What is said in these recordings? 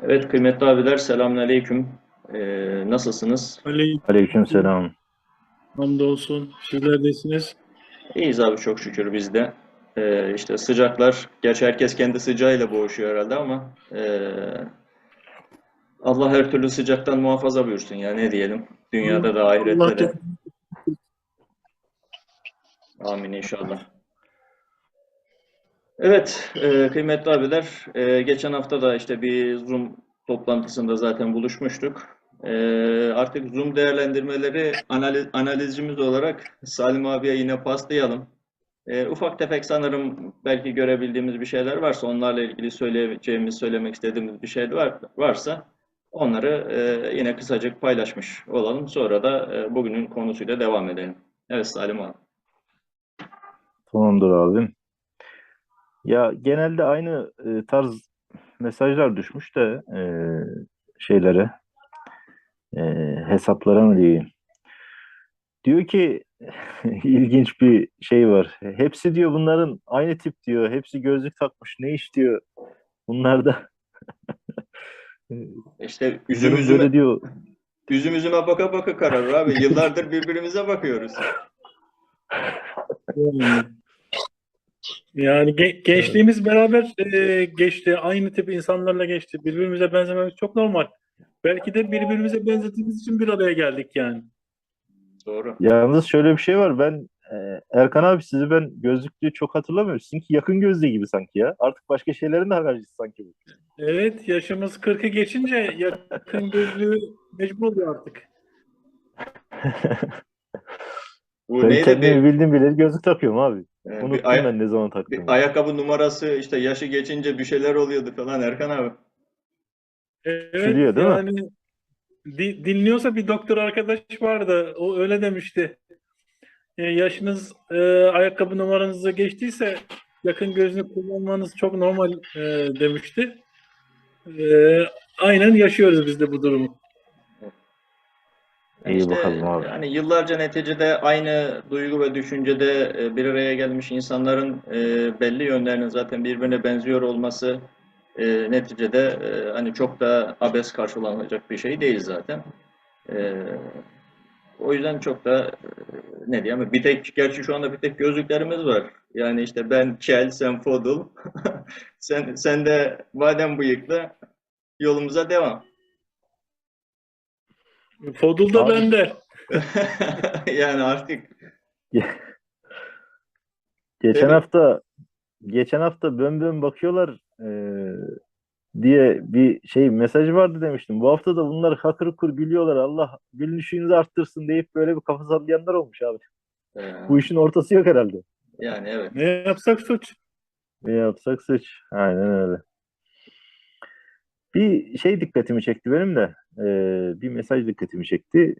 Evet kıymetli abiler selamünaleyküm. Nasılsınız? Aleyküm. Aleykümselam. Hamdolsun. Sizlerdesiniz. İyiyiz abi çok şükür biz de. İşte sıcaklar, gerçi herkes kendi sıcağıyla boğuşuyor herhalde ama Allah her türlü sıcaktan muhafaza buyursun ya ne diyelim. Dünyada da Allah ahirette da de. Amin inşallah. Evet kıymetli abiler geçen hafta da işte bir Zoom toplantısında zaten buluşmuştuk. Artık Zoom değerlendirmeleri analizcimiz olarak Salim abiye yine paslayalım. Ufak tefek sanırım belki görebildiğimiz bir şeyler varsa onlarla ilgili söyleyeceğimiz, söylemek istediğimiz bir şey varsa onları yine kısacık paylaşmış olalım. Sonra da bugünün konusuyla devam edelim. Evet Salim abi. Tamamdır abim. Ya genelde aynı tarz mesajlar düşmüş de şeylere, e, hesaplara mı diyeyim. Diyor ki ilginç bir şey var. Hepsi diyor bunların aynı tip diyor. Hepsi gözlük takmış. Ne iş diyor. Bunlar da İşte üzüm durum üzüme böyle diyor. üzüm üzüme baka baka kararır abi. Yıllardır birbirimize bakıyoruz. yani, gençliğimiz beraber geçti. Aynı tip insanlarla geçti. Birbirimize benzememiz çok normal. Belki de birbirimize benzediğimiz için bir araya geldik yani. Doğru. Yalnız şöyle bir şey var. Erkan abi sizi ben gözlüklüyü çok hatırlamıyorum. Sizinki yakın gözlü gibi sanki ya. Artık başka şeylerin de habercisi sanki bu. Evet, yaşımız 40'ı geçince yakın gözlüğü mecbur oluyor artık. Bu Ben neydi kendimi bildim bileli gözlük takıyorum abi. bir, Unuttum ben ne zaman bir taktığımı. ayakkabı numarası işte yaşı geçince bir şeyler oluyordu falan Erkan abi. Evet, Küçülüyor değil mi? yani dinliyorsa bir doktor arkadaş vardı. O öyle demişti. Yaşınız ayakkabı numaranızı geçtiyse yakın gözlük kullanmanız çok normal demişti. E, aynen yaşıyoruz biz de bu durumu. Yani İyi işte bakalım abi. yani yıllarca neticede aynı duygu ve düşüncede bir araya gelmiş insanların belli yönlerinin zaten birbirine benziyor olması neticede hani çok da abes karşılanacak bir şey değil zaten. E, O yüzden çok da ne diyeyim bir tek gerçi şu anda bir tek gözlüklerimiz var. Yani işte ben kel, sen fodul. Sen de badem bıyıklı yolumuza devam. Fodul da Abi bende. Yani artık ge- geçen demin hafta geçen hafta bön bakıyorlar diye bir şey mesajı vardı demiştim. Bu hafta da bunlar hakır hukur gülüyorlar. Allah gülüşünüzü arttırsın deyip böyle bir kafa sallayanlar olmuş abi. Bu e, işin ortası yok herhalde. yani evet. Ne yapsak suç. Ne yapsak suç. Aynen öyle. Bir şey dikkatimi çekti benim de. Bir mesaj dikkatimi çekti.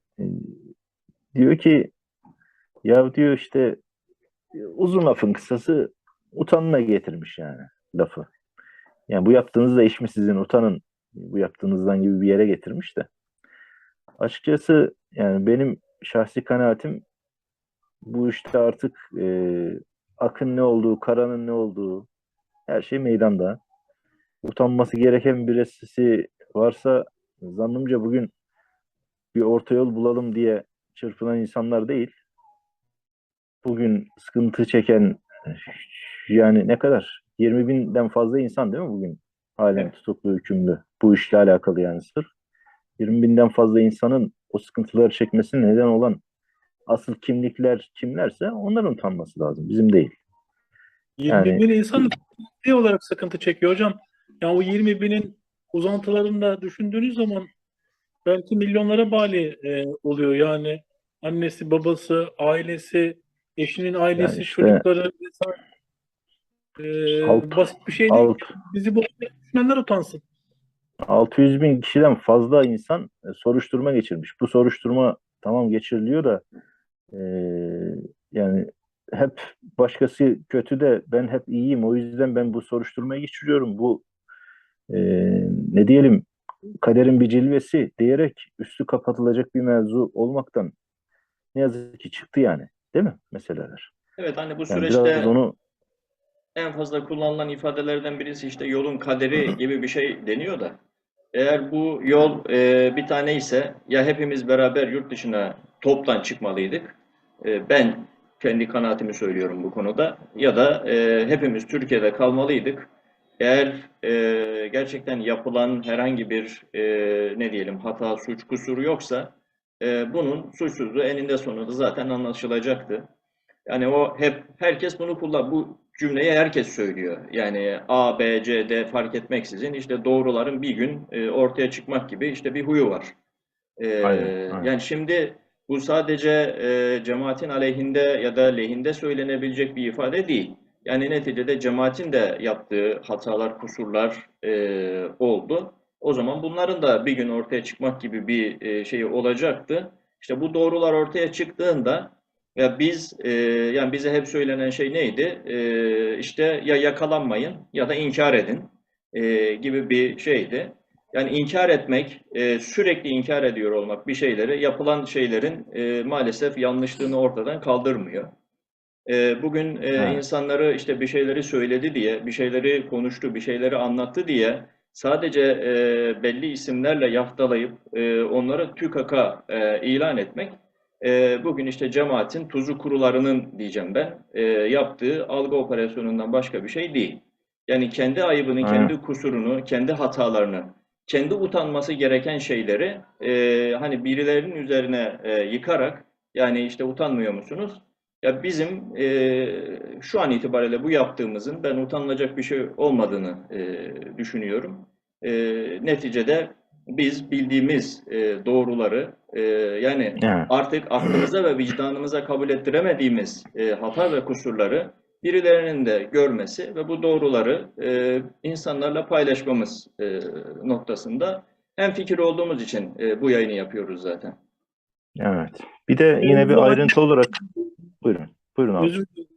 Diyor ki ya diyor işte uzun lafın kısası utanına getirmiş yani lafı. Yani bu yaptığınız da iş mi sizin utanın bu yaptığınızdan gibi bir yere getirmiş de. Açıkçası yani benim şahsi kanaatim bu işte artık akın ne olduğu, karanın ne olduğu her şey meydanda. Utanması gereken birisi varsa zannımca bugün bir orta yol bulalım diye çırpınan insanlar değil. Bugün sıkıntı çeken yani ne kadar? 20 binden fazla insan değil mi bugün? Halen Evet. tutuklu, hükümlü. Bu işle alakalı yani sırf. 20 binden fazla insanın o sıkıntıları çekmesine neden olan asıl kimlikler kimlerse onların utanması lazım. Bizim değil. 20 Yani bin insan ne olarak sıkıntı çekiyor hocam? Yani o 20 binin uzantılarını da düşündüğünüz zaman belki milyonlara mali oluyor. Yani annesi, babası, ailesi, eşinin yani ailesi, işte çocukları vesaire. alt, Basit bir şey değil. alt, Bizi bu düşünenler utansın. 600 bin kişiden fazla insan soruşturma geçirmiş. Bu soruşturma tamam geçiriliyor da e, yani hep başkası kötü de ben hep iyiyim. O yüzden ben bu soruşturmayı geçiriyorum. Bu e, ne diyelim kaderin bir cilvesi diyerek üstü kapatılacak bir mevzu olmaktan ne yazık ki çıktı yani. Değil mi meseleler? Evet hani bu Yani biraz süreçte onu en fazla kullanılan ifadelerden birisi işte yolun kaderi gibi bir şey deniyor da. Eğer bu yol bir tane ise ya hepimiz beraber yurt dışına toptan çıkmalıydık. Ben kendi kanaatimi söylüyorum bu konuda. Ya da hepimiz Türkiye'de kalmalıydık. Eğer gerçekten yapılan herhangi bir ne diyelim hata, suç, kusuru yoksa bunun suçsuzluğu eninde sonunda zaten anlaşılacaktı. Yani o hep herkes bunu bu cümleyi herkes söylüyor. Yani A, B, C, D fark etmeksizin işte doğruların bir gün ortaya çıkmak gibi işte bir huyu var. Ee, Aynen, aynen. Yani şimdi bu sadece cemaatin aleyhinde ya da lehinde söylenebilecek bir ifade değil. Yani neticede cemaatin de yaptığı hatalar, kusurlar oldu. O zaman bunların da bir gün ortaya çıkmak gibi bir şey olacaktı. İşte bu doğrular ortaya çıktığında ya biz yani bize hep söylenen şey neydi? İşte ya yakalanmayın ya da inkar edin gibi bir şeydi. Yani inkar etmek, sürekli inkar ediyor olmak bir şeyleri, yapılan şeylerin maalesef yanlışlığını ortadan kaldırmıyor. Bugün Evet. insanları işte bir şeyleri söyledi diye, bir şeyleri konuştu, bir şeyleri anlattı diye sadece belli isimlerle yaftalayıp onları TÜKAK'a ilan etmek, bugün işte cemaatin tuzu kurularının diyeceğim ben yaptığı algı operasyonundan başka bir şey değil. Yani kendi ayıbını, Aynen. kendi kusurunu, kendi hatalarını, kendi utanması gereken şeyleri hani birilerinin üzerine yıkarak yani işte utanmıyor musunuz? Ya bizim şu an itibariyle bu yaptığımızın ben utanılacak bir şey olmadığını düşünüyorum. Neticede biz bildiğimiz doğruları yani Evet. artık aklımıza ve vicdanımıza kabul ettiremediğimiz hata ve kusurları birilerinin de görmesi ve bu doğruları insanlarla paylaşmamız noktasında hemfikir olduğumuz için bu yayını yapıyoruz zaten. Evet. Bir de yine bir Mevzu aynı, ayrıntı olarak buyurun. Buyurun abi. özür dilerim.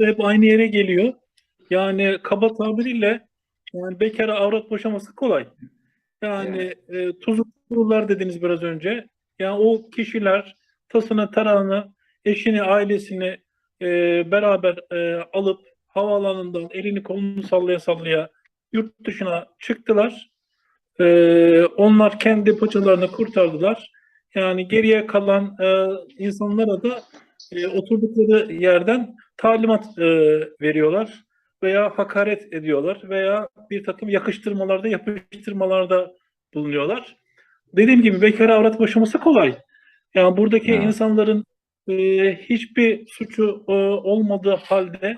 Hep aynı yere geliyor. Yani kaba tabiriyle yani bekara avrat boşaması kolay. Yani. Yani tuzlu kurular dediniz biraz önce. Yani o kişiler tasını tarağını, eşini, ailesini beraber alıp havaalanından elini kolunu sallaya sallaya yurt dışına çıktılar. Onlar kendi paçalarını kurtardılar. Yani geriye kalan insanlara da oturdukları yerden talimat veriyorlar veya hakaret ediyorlar veya bir takım yakıştırmalarda, yapıştırmalarda bulunuyorlar. Dediğim gibi bekara avrat boşaması kolay. Yani buradaki Evet. insanların hiçbir suçu olmadığı halde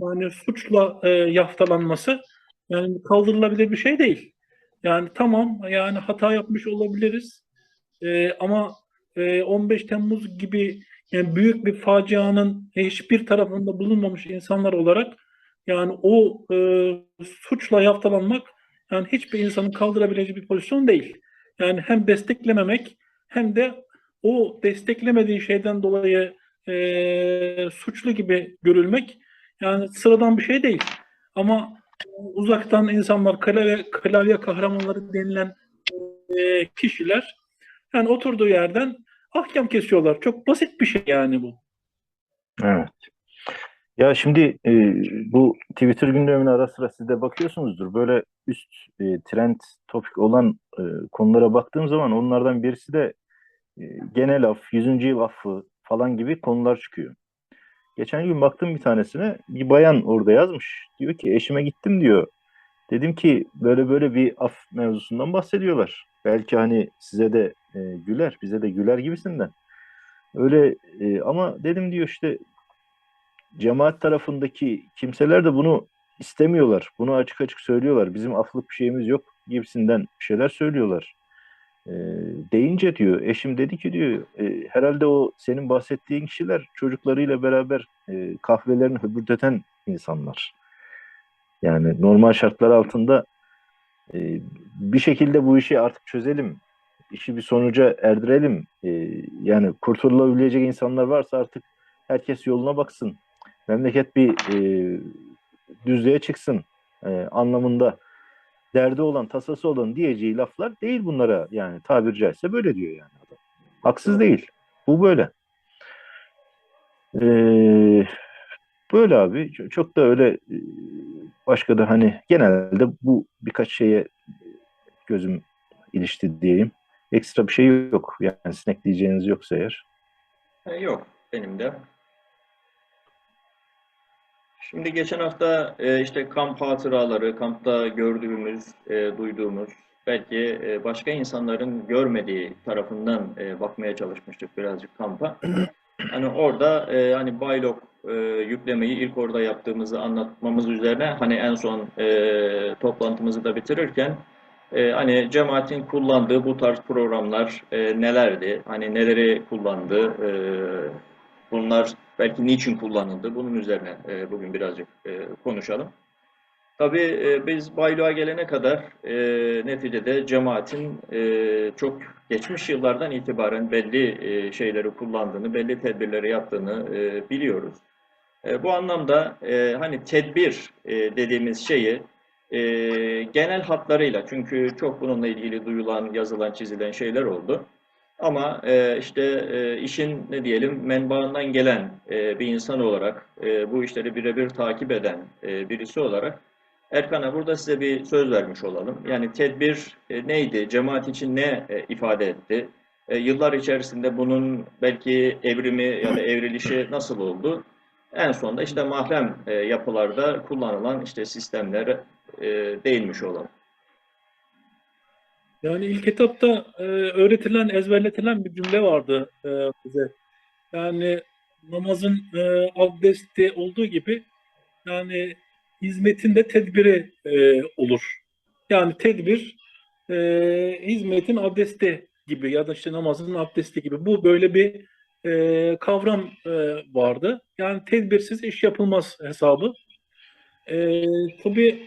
yani suçla yaftalanması yani kaldırılabilir bir şey değil. Yani tamam yani hata yapmış olabiliriz. Ama 15 Temmuz gibi yani büyük bir facianın hiçbir tarafında bulunmamış insanlar olarak yani o suçla yaftalanmak yani hiçbir insanın kaldırabileceği bir pozisyon değil. Yani hem desteklememek hem de o desteklemediği şeyden dolayı suçlu gibi görülmek yani sıradan bir şey değil. Ama uzaktan insanlar klavye kahramanları denilen kişiler yani oturduğu yerden ahkam kesiyorlar. Çok basit bir şey yani bu. Evet. Ya şimdi bu Twitter gündemine ara sıra siz de bakıyorsunuzdur. Böyle üst trend topik olan konulara baktığım zaman onlardan birisi de genel af, 100. yıl affı falan gibi konular çıkıyor. Geçen gün baktım bir tanesine, bir bayan orada yazmış. Diyor ki eşime gittim diyor. Dedim ki böyle böyle bir af mevzusundan bahsediyorlar. Belki hani size de güler, bize de güler gibisinden. Öyle ama dedim diyor işte cemaat tarafındaki kimseler de bunu istemiyorlar. Bunu açık açık söylüyorlar. Bizim aflık bir şeyimiz yok gibisinden bir şeyler söylüyorlar. E, Deyince diyor eşim dedi ki diyor herhalde o senin bahsettiğin kişiler çocuklarıyla beraber kahvelerini höpürteten insanlar. Yani normal şartlar altında bir şekilde bu işi artık çözelim. İşi bir sonuca erdirelim. Yani kurtulabilecek insanlar varsa artık herkes yoluna baksın. Memleket bir düzlüğe çıksın anlamında derdi olan, tasası olan diyeceği laflar değil bunlara yani tabiri caizse böyle diyor yani adam. Haksız Doğru. değil. Bu böyle. Ee, Böyle abi. Çok da öyle başka da hani genelde bu birkaç şeye gözüm ilişti diyeyim. Ekstra bir şey yok. Yani sizin ekleyeceğiniz yoksa eğer. Yok, benim de. Şimdi geçen hafta işte kamp hatıraları, kampta gördüğümüz, duyduğumuz, belki başka insanların görmediği tarafından bakmaya çalışmıştık birazcık kampa. Hani orada hani Baylok yüklemeyi ilk orada yaptığımızı anlatmamız üzerine hani en son toplantımızı da bitirirken hani cemaatin kullandığı bu tarz programlar nelerdi? Hani neleri kullandı? Bunlar belki niçin kullanıldı? Bunun üzerine bugün birazcık konuşalım. Tabii biz Baylok'a gelene kadar neticede cemaatin çok geçmiş yıllardan itibaren belli şeyleri kullandığını, belli tedbirleri yaptığını biliyoruz. Bu anlamda hani tedbir dediğimiz şeyi genel hatlarıyla, çünkü çok bununla ilgili duyulan, yazılan, çizilen şeyler oldu. Ama işte işin ne diyelim menbaından gelen bir insan olarak, bu işleri birebir takip eden birisi olarak Erkan'a burada size bir söz vermiş olalım. Yani tedbir neydi? Cemaat için ne ifade etti? Yıllar içerisinde bunun belki evrimi ya da evrilişi nasıl oldu? En sonunda işte mahrem yapılarda kullanılan işte sistemlere değinmiş olalım. Yani ilk etapta öğretilen, ezberletilen bir cümle vardı bize. Yani namazın abdesti olduğu gibi yani hizmetin de tedbiri olur. Yani tedbir hizmetin abdesti gibi ya da işte namazın abdesti gibi. Bu böyle bir kavram vardı. Yani tedbirsiz iş yapılmaz hesabı. Tabii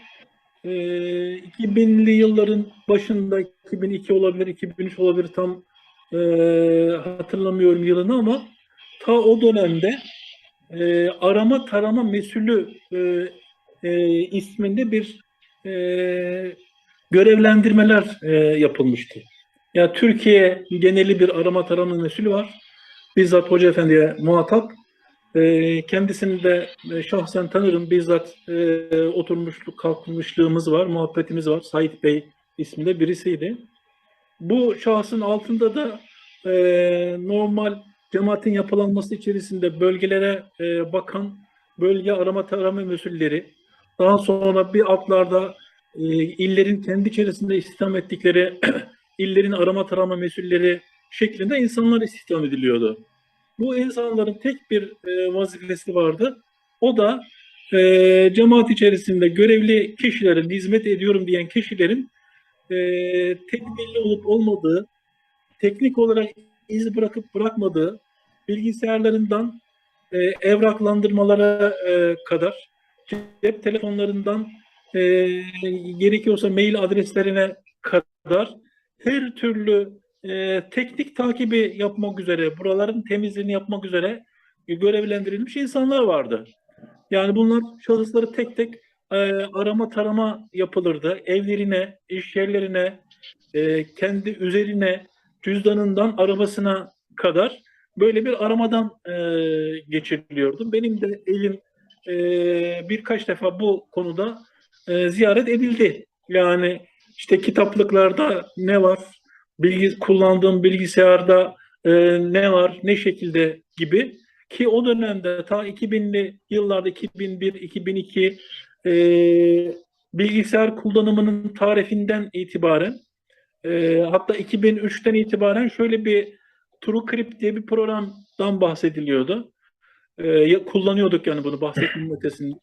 2000'li yılların başında 2002 olabilir, 2003 olabilir tam hatırlamıyorum yılını ama ta o dönemde arama tarama mesulü isminde bir e, görevlendirmeler yapılmıştı. Ya Türkiye geneli bir arama tarama mesulü var. Bizzat Hoca Efendi'ye muhatap. Kendisini de şahsen tanırım. Bizzat oturmuşluk, kalkmışlığımız var, muhabbetimiz var. Sait Bey isminde birisiydi. Bu şahsın altında da normal cemaatin yapılanması içerisinde bölgelere bakan bölge arama tarama mesulleri, daha sonra bir altlarda illerin kendi içerisinde istihdam ettikleri illerin arama tarama mesulleri şeklinde insanlar istihdam ediliyordu. Bu insanların tek bir vazifesi vardı. O da cemaat içerisinde görevli kişilerin, hizmet ediyorum diyen kişilerin tedbirli olup olmadığı, teknik olarak iz bırakıp bırakmadığı, bilgisayarlarından evraklandırmalara kadar, cep telefonlarından gerekiyorsa mail adreslerine kadar her türlü teknik takibi yapmak üzere, buraların temizliğini yapmak üzere görevlendirilmiş insanlar vardı. Yani bunlar şahısları tek tek arama tarama yapılırdı. Evlerine, iş yerlerine, kendi üzerine, cüzdanından arabasına kadar böyle bir aramadan geçiriliyordu. Benim de elim birkaç defa bu konuda ziyaret edildi. Yani işte kitaplıklarda ne var, kullandığım bilgisayarda ne var, ne şekilde gibi. Ki o dönemde ta 2000'li yıllarda 2001, 2002 bilgisayar kullanımının tarifinden itibaren hatta 2003'ten itibaren şöyle bir TrueCrypt diye bir programdan bahsediliyordu. Kullanıyorduk yani bunu bahsetmenin ötesinde.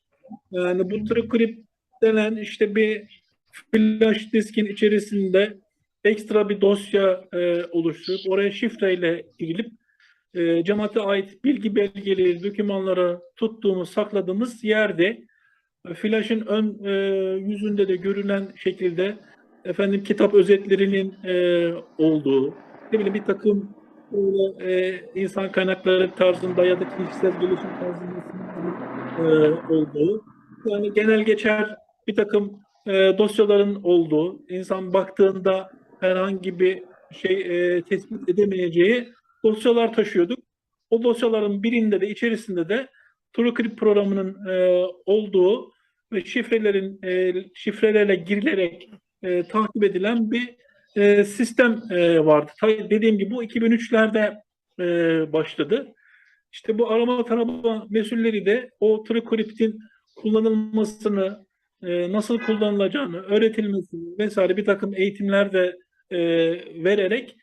Yani bu TrueCrypt denen işte bir flash diskin içerisinde ekstra bir dosya oluşturup oraya şifreyle girilip cemaate ait bilgi belgeleri, dokümanları tuttuğumuz, sakladığımız yerde Flash'ın ön yüzünde de görünen şekilde kitap özetlerinin olduğu, ne bileyim bir takım insan kaynakları tarzında ya da kişisel gelişim tarzında olduğu, yani genel geçer bir takım dosyaların olduğu, insan baktığında herhangi bir şey tespit edemeyeceği dosyalar taşıyorduk. O dosyaların birinde de içerisinde de TrueCrypt programının olduğu ve şifrelerle girilerek takip edilen bir sistem vardı. Dediğim gibi bu 2003'lerde başladı. İşte bu arama tarama mesulleri de o trikriptin kullanılmasını, nasıl kullanılacağını, öğretilmesini vesaire bir takım eğitimler de vererek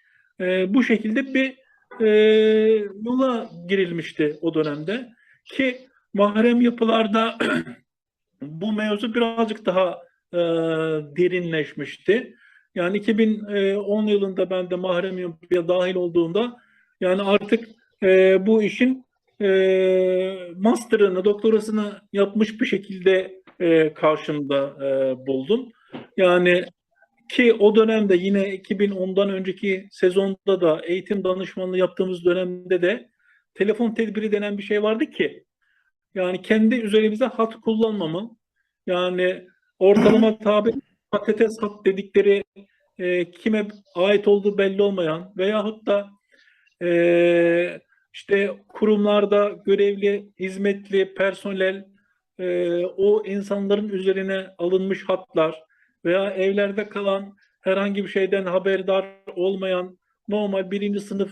bu şekilde bir yola girilmişti o dönemde. Ki mahrem yapılarda bu mevzu birazcık daha derinleşmişti. Yani 2010 yılında ben de mahrem yapıya dahil olduğumda yani artık bu işin master'ını, doktorasını yapmış bir şekilde karşımda buldum. Yani ki o dönemde yine 2010'dan önceki sezonda da eğitim danışmanlığı yaptığımız dönemde de telefon tedbiri denen bir şey vardı ki yani kendi üzerimize hat kullanmamı yani ortalama tabir patates hat dedikleri kime ait olduğu belli olmayan veyahut da işte kurumlarda görevli, hizmetli personel o insanların üzerine alınmış hatlar veya evlerde kalan herhangi bir şeyden haberdar olmayan normal birinci sınıf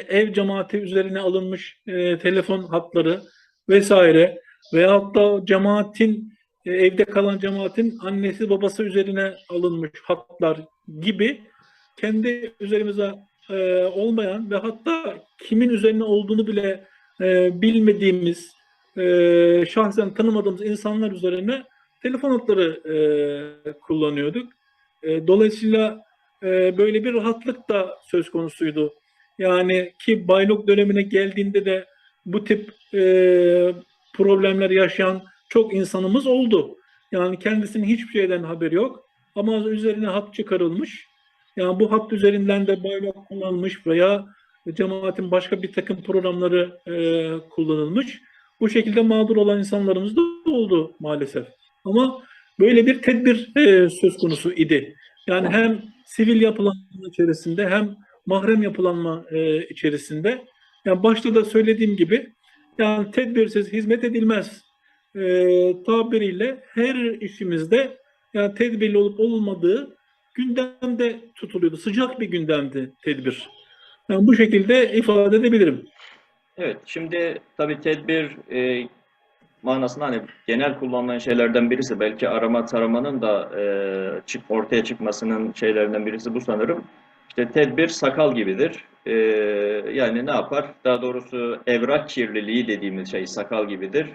ev cemaati üzerine alınmış telefon hatları vesaire veyahut da cemaatin evde kalan cemaatin annesi babası üzerine alınmış hatlar gibi kendi üzerimize olmayan ve hatta kimin üzerine olduğunu bile bilmediğimiz, şahsen tanımadığımız insanlar üzerine telefon hatları kullanıyorduk. Dolayısıyla böyle bir rahatlık da söz konusuydu. Yani ki Baylok dönemine geldiğinde de bu tip problemler yaşayan çok insanımız oldu. Yani kendisinin hiçbir şeyden haberi yok ama üzerine hat çıkarılmış. Yani bu hat üzerinden de Baylok kullanılmış veya cemaatin başka bir takım programları kullanılmış. Bu şekilde mağdur olan insanlarımız da oldu maalesef. Ama böyle bir tedbir söz konusu idi. Yani hem sivil yapılanma içerisinde hem mahrem yapılanma içerisinde. Yani başta da söylediğim gibi yani tedbirsiz hizmet edilmez tabiriyle her işimizde yani tedbirli olup olmadığı gündemde tutuluyordu. Sıcak bir gündemdi tedbir. Yani bu şekilde ifade edebilirim. Evet, şimdi tabii tedbir manasında hani genel kullanılan şeylerden birisi belki arama taramanın da ortaya çıkmasının şeylerinden birisi bu sanırım. İşte tedbir sakal gibidir. Yani ne yapar? Daha doğrusu evrak kirliliği dediğimiz şey sakal gibidir.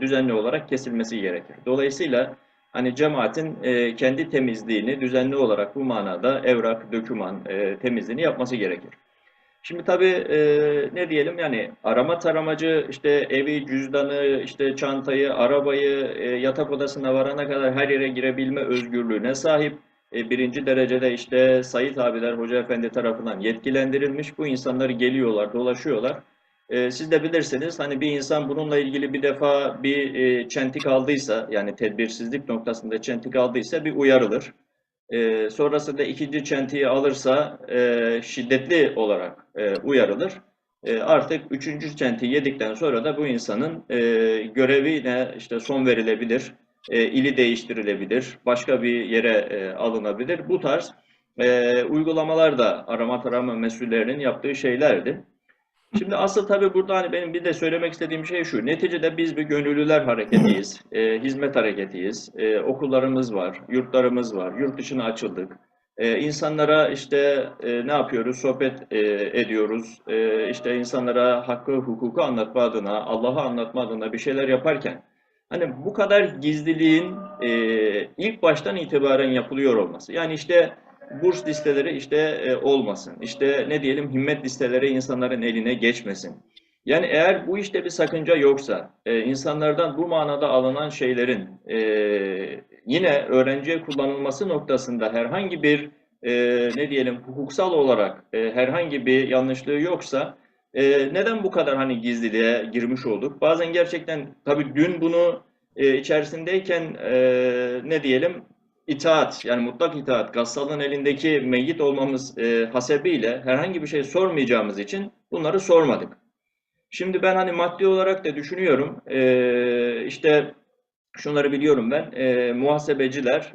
Düzenli olarak kesilmesi gerekir. Dolayısıyla hani cemaatin kendi temizliğini düzenli olarak bu manada evrak, döküman temizliğini yapması gerekir. Şimdi tabii ne diyelim yani arama taramacı işte evi, cüzdanı, işte çantayı, arabayı yatak odasına varana kadar her yere girebilme özgürlüğüne sahip. Birinci derecede işte Sayit abiler Hoca Efendi tarafından yetkilendirilmiş. Bu insanlar geliyorlar, dolaşıyorlar. Siz de bilirsiniz hani bir insan bununla ilgili bir defa bir çentik aldıysa yani tedbirsizlik noktasında çentik aldıysa bir uyarılır. Sonrasında ikinci çentiyi alırsa şiddetli olarak uyarılır. Artık üçüncü çentiyi yedikten sonra da bu insanın görevine işte son verilebilir, ili değiştirilebilir, başka bir yere alınabilir. Bu tarz uygulamalar da arama tarama mesullerinin yaptığı şeylerdi. Şimdi asıl tabii burada hani benim bir de söylemek istediğim şey şu. Neticede biz bir gönüllüler hareketiyiz, hizmet hareketiyiz. Okullarımız var, yurtlarımız var, yurt dışına açıldık. İnsanlara işte ne yapıyoruz? Sohbet ediyoruz. İşte insanlara hakkı, hukuku anlatma adına, Allah'ı anlatma adına bir şeyler yaparken hani bu kadar gizliliğin ilk baştan itibaren yapılıyor olması. Yani işte burs listeleri işte olmasın. İşte ne diyelim himmet listeleri insanların eline geçmesin. Yani eğer bu işte bir sakınca yoksa, insanlardan bu manada alınan şeylerin yine öğrenciye kullanılması noktasında herhangi bir ne diyelim hukuksal olarak herhangi bir yanlışlığı yoksa neden bu kadar hani gizliliğe girmiş olduk? Bazen gerçekten tabii dün bunu içerisindeyken ne diyelim İtaat yani mutlak itaat, Gassal'ın elindeki meyyit olmamız hasebiyle herhangi bir şey sormayacağımız için bunları sormadık. Şimdi ben hani maddi olarak da düşünüyorum. İşte şunları biliyorum ben. Muhasebeciler,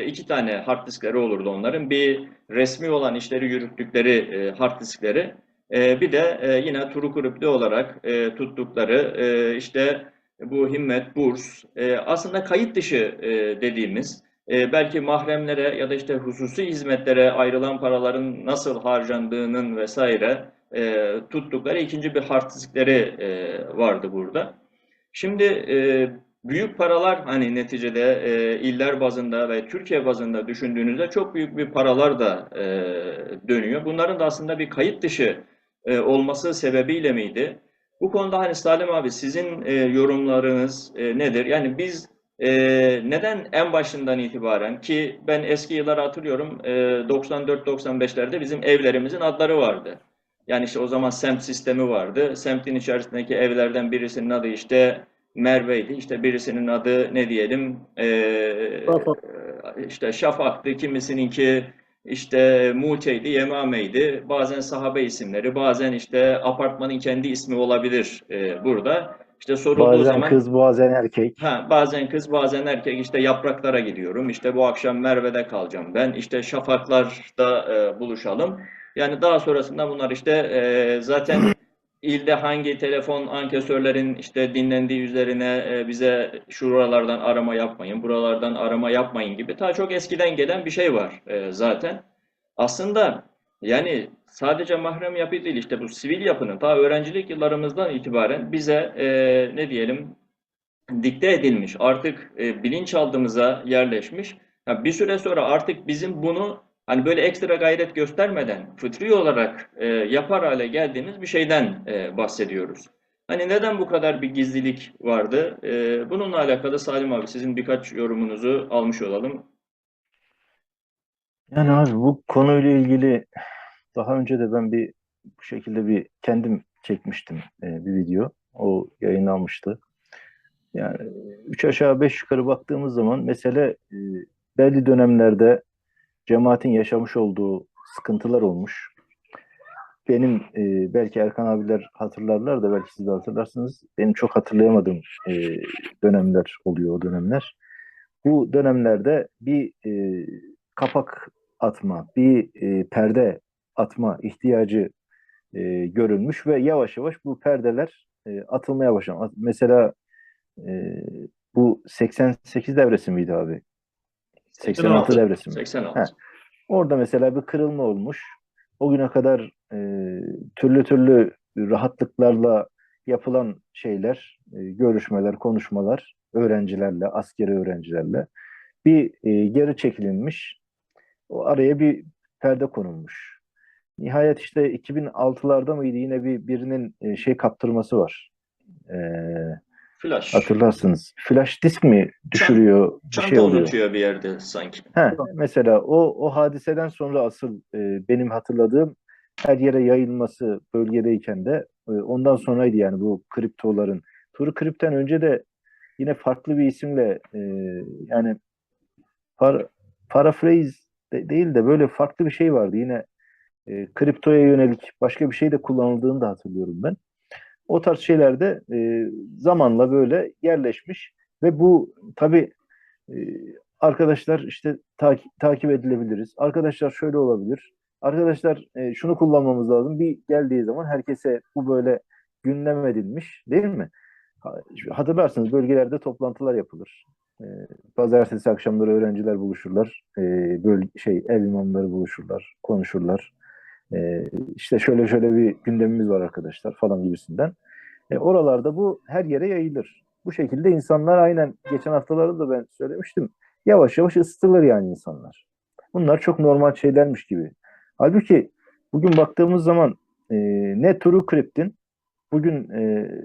iki tane hard diskleri olurdu onların. Bir resmi olan işleri yürüttükleri hard diskleri, bir de yine TrueCrypt'li olarak tuttukları işte bu himmet, burs, aslında kayıt dışı dediğimiz, belki mahremlere ya da işte hususi hizmetlere ayrılan paraların nasıl harcandığının vesaire tuttukları ikinci bir hard diskleri vardı burada. Şimdi büyük paralar, hani neticede iller bazında ve Türkiye bazında düşündüğünüzde çok büyük bir paralar da dönüyor. Bunların da aslında bir kayıt dışı olması sebebiyle miydi? Bu konuda hani Salim abi, sizin yorumlarınız nedir? Yani biz neden en başından itibaren, ki ben eski yılları hatırlıyorum, 94-95'lerde bizim evlerimizin adları vardı. Yani işte o zaman semt sistemi vardı. Semtin içerisindeki evlerden birisinin adı işte Merve'ydi. İşte birisinin adı ne diyelim, Rafa. işte Şafak'tı. Kimisininki işte Mute'ydi, Yemame'ydi. Bazen sahabe isimleri, bazen işte apartmanın kendi ismi olabilir burada. İşte sorulduğu Bazen zaman, kız, bazen erkek. bazen kız, bazen erkek, işte yapraklara gidiyorum. İşte bu akşam Merve'de kalacağım ben. İşte Şafaklar'da buluşalım. Yani daha sonrasında bunlar işte zaten ilde hangi telefon ankesörlerin işte dinlendiği üzerine bize şuralardan arama yapmayın, buralardan arama yapmayın gibi ta çok eskiden gelen bir şey var zaten. Aslında yani sadece mahrem yapı değil, işte bu sivil yapının ta öğrencilik yıllarımızdan itibaren bize ne diyelim dikte edilmiş, artık bilinçaltımıza yerleşmiş. Ya bir süre sonra artık bizim bunu hani böyle ekstra gayret göstermeden fıtri olarak yapar hale geldiğimiz bir şeyden bahsediyoruz. Hani neden bu kadar bir gizlilik vardı? Bununla alakalı Salim abi, sizin birkaç yorumunuzu almış olalım. Yani abi bu konuyla ilgili daha önce de ben bu şekilde kendim çekmiştim bir video. O yayınlanmıştı. Yani üç aşağı beş yukarı baktığımız zaman mesele belli dönemlerde cemaatin yaşamış olduğu sıkıntılar olmuş. Benim belki Erkan abiler hatırlarlar da belki siz de hatırlarsınız. Benim çok hatırlayamadığım dönemler oluyor o dönemler. Bu dönemlerde kapak atma, perde atma ihtiyacı görülmüş ve yavaş yavaş bu perdeler atılmaya başlanmış. Mesela e, bu 88 devresi miydi abi? 86 86. devresi mi? Heh. 86. Orada mesela bir kırılma olmuş. O güne kadar türlü türlü rahatlıklarla yapılan şeyler, görüşmeler, konuşmalar öğrencilerle, askeri öğrencilerle geri çekilinmiş. O araya bir perde konulmuş. Nihayet işte 2006'larda mıydı yine birinin şey kaptırması var. E, Flash. Hatırlarsınız. Flash disk mi Çan, düşürüyor, bir şey çanta oluyor. unutuyor bir yerde sanki. Mesela o hadiseden sonra asıl benim hatırladığım her yere yayılması bölgedeyken de ondan sonraydı yani bu kriptoların. Turu kripten önce de yine farklı bir isimle yani par, paraphrase değil de böyle farklı bir şey vardı. Yine kriptoya yönelik başka bir şey de kullanıldığını da hatırlıyorum ben. O tarz şeyler de zamanla böyle yerleşmiş ve bu tabii e, arkadaşlar işte takip edilebiliriz. Arkadaşlar şöyle olabilir. Arkadaşlar şunu kullanmamız lazım. Bir geldiği zaman herkese bu böyle gündem edilmiş, değil mi? Hatırlarsınız bölgelerde toplantılar yapılır. E, Pazartesi akşamları öğrenciler buluşurlar. Ev imamları buluşurlar, konuşurlar. İşte şöyle şöyle bir gündemimiz var arkadaşlar falan gibisinden. Oralarda bu her yere yayılır. Bu şekilde insanlar aynen geçen haftalarda da ben söylemiştim. Yavaş yavaş ısıtılır yani insanlar. Bunlar çok normal şeylermiş gibi. Halbuki bugün baktığımız zaman ne TrueCrypt'in bugün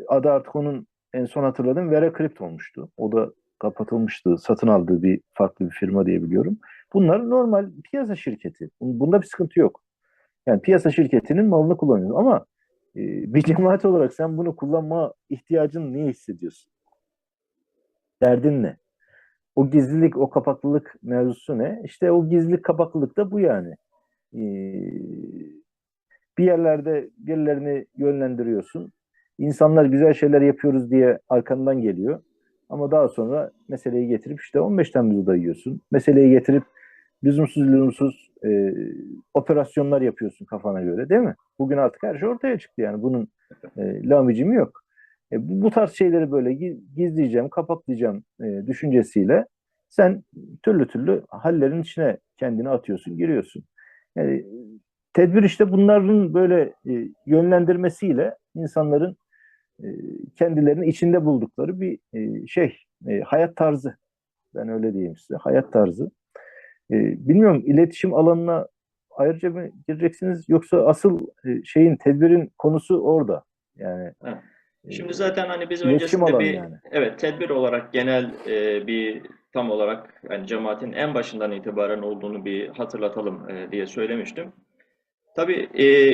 adı artık onun en son hatırladığım VeraCrypt olmuştu. O da kapatılmıştı. Satın aldığı bir farklı bir firma diye biliyorum. Bunlar normal piyasa şirketi. Bunda bir sıkıntı yok. Yani piyasa şirketinin malını kullanıyorsun ama bir cemaat olarak sen bunu kullanma ihtiyacını niye hissediyorsun? Derdin ne? O gizlilik, o kapaklılık mevzusu ne? İşte o gizlilik, kapaklılık da bu yani. E, Bir yerlerde birilerini yönlendiriyorsun. İnsanlar güzel şeyler yapıyoruz diye arkandan geliyor. Ama daha sonra meseleyi getirip işte 15 Temmuz'u dayıyorsun. Meseleyi getirip lüzumsuz operasyonlar yapıyorsun kafana göre, değil mi? Bugün artık her şey ortaya çıktı yani. Bunun lamicimi yok. Bu tarz şeyleri böyle gizleyeceğim, kapatacağım düşüncesiyle sen türlü türlü hallerin içine kendini atıyorsun, giriyorsun. Yani tedbir işte bunların böyle yönlendirmesiyle insanların e, kendilerini içinde buldukları bir hayat tarzı. Ben öyle diyeyim size. Hayat tarzı. Bilmiyorum, iletişim alanına ayrıca mı gireceksiniz yoksa asıl tedbirin konusu orada. Yani Ha. e, Şimdi zaten hani biz iletişim öncesinde alanı bir yani. evet tedbir olarak genel bir tam olarak yani cemaatin en başından itibaren olduğunu bir hatırlatalım diye söylemiştim. Tabii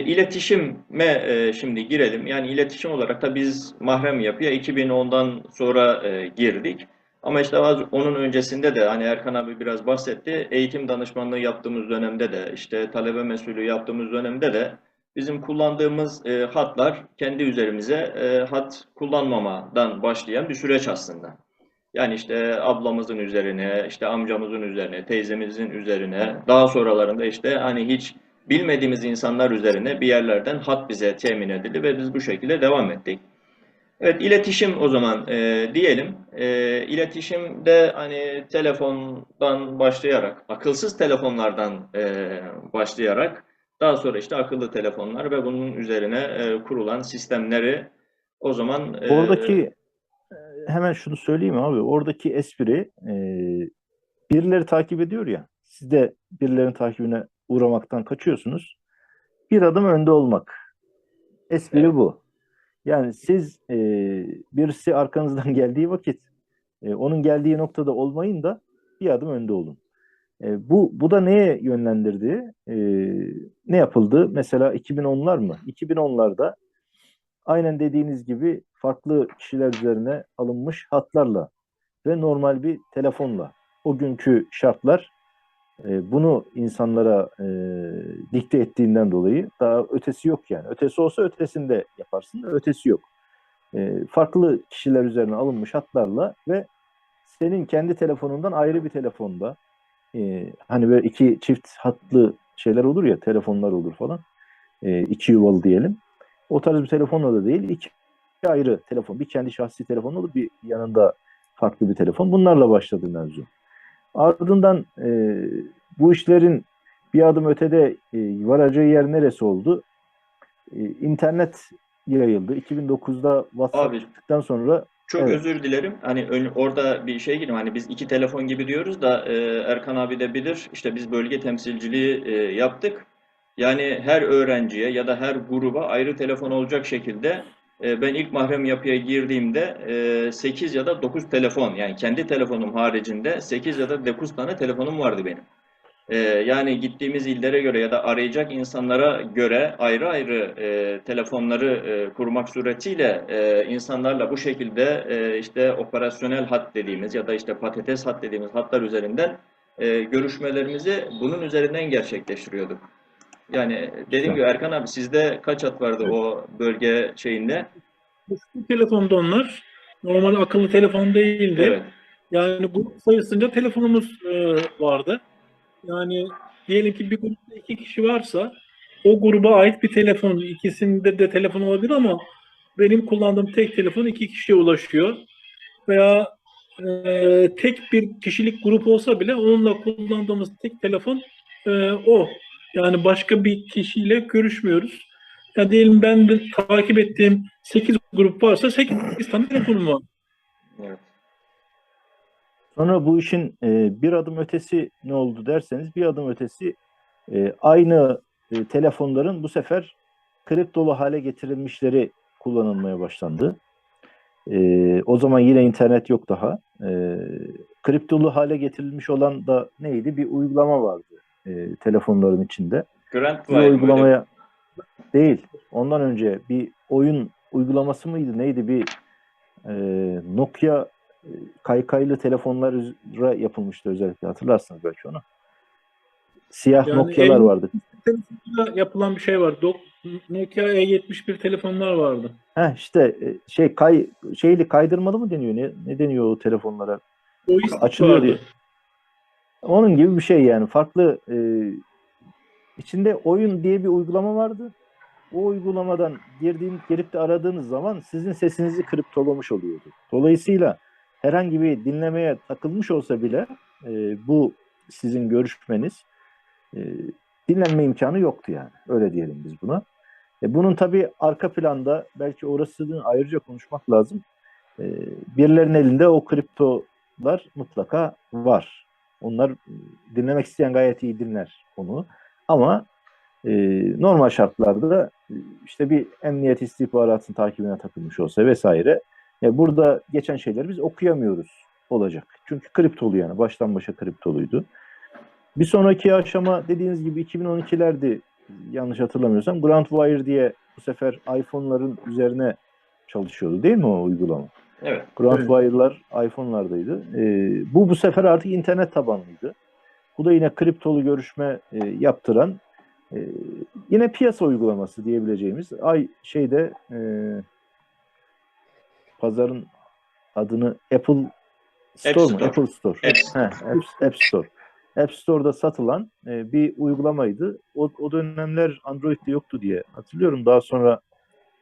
iletişime şimdi girelim. Yani iletişim olarak da biz mahrem yapıya 2010'dan sonra girdik. Ama işte onun öncesinde de hani Erkan abi biraz bahsetti. Eğitim danışmanlığı yaptığımız dönemde de işte talebe mesulü yaptığımız dönemde de bizim kullandığımız hatlar kendi üzerimize hat kullanmamadan başlayan bir süreç aslında. Yani işte ablamızın üzerine, işte amcamızın üzerine, teyzemizin üzerine, daha sonralarında işte hani hiç bilmediğimiz insanlar üzerine bir yerlerden hat bize temin edildi ve biz bu şekilde devam ettik. Evet, iletişim o zaman diyelim. İletişimde hani telefondan başlayarak, akılsız telefonlardan başlayarak, daha sonra işte akıllı telefonlar ve bunun üzerine kurulan sistemleri o zaman Oradaki hemen şunu söyleyeyim abi. Oradaki espri birileri takip ediyor ya. Siz de birilerinin takibine uğramaktan kaçıyorsunuz. Bir adım önde olmak. Espri evet, bu. Yani siz birisi arkanızdan geldiği vakit onun geldiği noktada olmayın da bir adım önde olun. Bu da neye yönlendirdi? Ne yapıldı? Mesela 2010'lar mı? 2010'larda aynen dediğiniz gibi farklı kişiler üzerine alınmış hatlarla ve normal bir telefonla o günkü şartlar bunu insanlara dikte ettiğinden dolayı daha ötesi yok yani. Ötesi olsa ötesinde yaparsın da ötesi yok. Farklı kişiler üzerine alınmış hatlarla ve senin kendi telefonundan ayrı bir telefonda hani böyle iki çift hatlı şeyler olur ya, telefonlar olur falan. İki yuvalı diyelim. O tarz bir telefonla da değil, iki ayrı telefon. Bir kendi şahsi telefon olur, bir yanında farklı bir telefon. Bunlarla başladı mevzu. Ardından bu işlerin bir adım ötede varacağı yer neresi oldu? İnternet yayıldı. 2009'da WhatsApp abi çıktıktan sonra çok evet, özür dilerim. Hani orada bir şey gireyim. Hani biz iki telefon gibi diyoruz da Erkan abi de bilir. İşte biz bölge temsilciliği yaptık. Yani her öğrenciye ya da her gruba ayrı telefon olacak şekilde ben ilk mahrem yapıya girdiğimde 8 ya da 9 telefon yani kendi telefonum haricinde 8 ya da 9 tane telefonum vardı benim. Yani gittiğimiz illere göre ya da arayacak insanlara göre ayrı ayrı telefonları kurmak suretiyle insanlarla bu şekilde işte operasyonel hat dediğimiz ya da işte patates hat dediğimiz hatlar üzerinden görüşmelerimizi bunun üzerinden gerçekleştiriyorduk. Yani dediğim işte gibi Erkan abi sizde kaç hat vardı evet. o bölge şeyinde? Bu telefonda onlar. Normal akıllı telefon değildi. Evet. Yani grup sayısınca telefonumuz vardı. Yani diyelim ki bir grupta iki kişi varsa o gruba ait bir telefon, ikisinde de telefon olabilir ama benim kullandığım tek telefon iki kişiye ulaşıyor. Veya tek bir kişilik grup olsa bile onunla kullandığımız tek telefon o. Yani başka bir kişiyle görüşmüyoruz. Ya diyelim ben de takip ettiğim 8 grup varsa 8 tane telefonum var. Evet. Sonra bu işin bir adım ötesi ne oldu derseniz, bir adım ötesi aynı telefonların bu sefer kriptolu hale getirilmişleri kullanılmaya başlandı. O zaman yine internet yok daha. Kriptolu hale getirilmiş olan da neydi? Bir uygulama vardı telefonların içinde. Siz o Grandwire mıydı? uygulamaya değil, ondan önce bir oyun uygulaması mıydı? Neydi? Bir Nokia kaykaylı telefonlara yapılmıştı özellikle. Hatırlarsınız belki onu. Siyah Yani Nokia'lar vardı. telefonda yapılan bir şey var. Nokia E71 telefonlar vardı. İşte kaydırmalı mı deniyor? Ne deniyor o telefonlara? Joystick Açılıyor diye. vardı. Onun gibi bir şey yani. Farklı içinde oyun diye bir uygulama vardı. O uygulamadan girip de aradığınız zaman sizin sesinizi kriptolamış oluyordu. Dolayısıyla herhangi bir dinlemeye takılmış olsa bile bu sizin görüşmeniz e, dinlenme imkanı yoktu yani. Öyle diyelim biz buna. Bunun tabii arka planda belki orasını ayrıca konuşmak lazım. Birilerinin elinde o kriptolar mutlaka var. Onlar dinlemek isteyen gayet iyi dinler onu. Ama normal şartlarda işte bir emniyet istihbaratının takibine takılmış olsa vesaire burada geçen şeyleri biz okuyamıyoruz olacak. Çünkü kriptolu yani baştan başa kriptoluydu. Bir sonraki aşama dediğiniz gibi 2012'lerdi yanlış hatırlamıyorsam. Groundwire diye bu sefer iPhone'ların üzerine çalışıyordu değil mi o uygulama? Evet. Groundwire'lar iPhone'lardaydı. Bu sefer artık internet tabanlıydı. Bu da yine kriptolu görüşme yaptıran yine piyasa uygulaması diyebileceğimiz pazarın adını Apple Store mu? Store. Apple Store. App Store. App Store'da satılan bir uygulamaydı. O dönemler Android'de yoktu diye hatırlıyorum. Daha sonra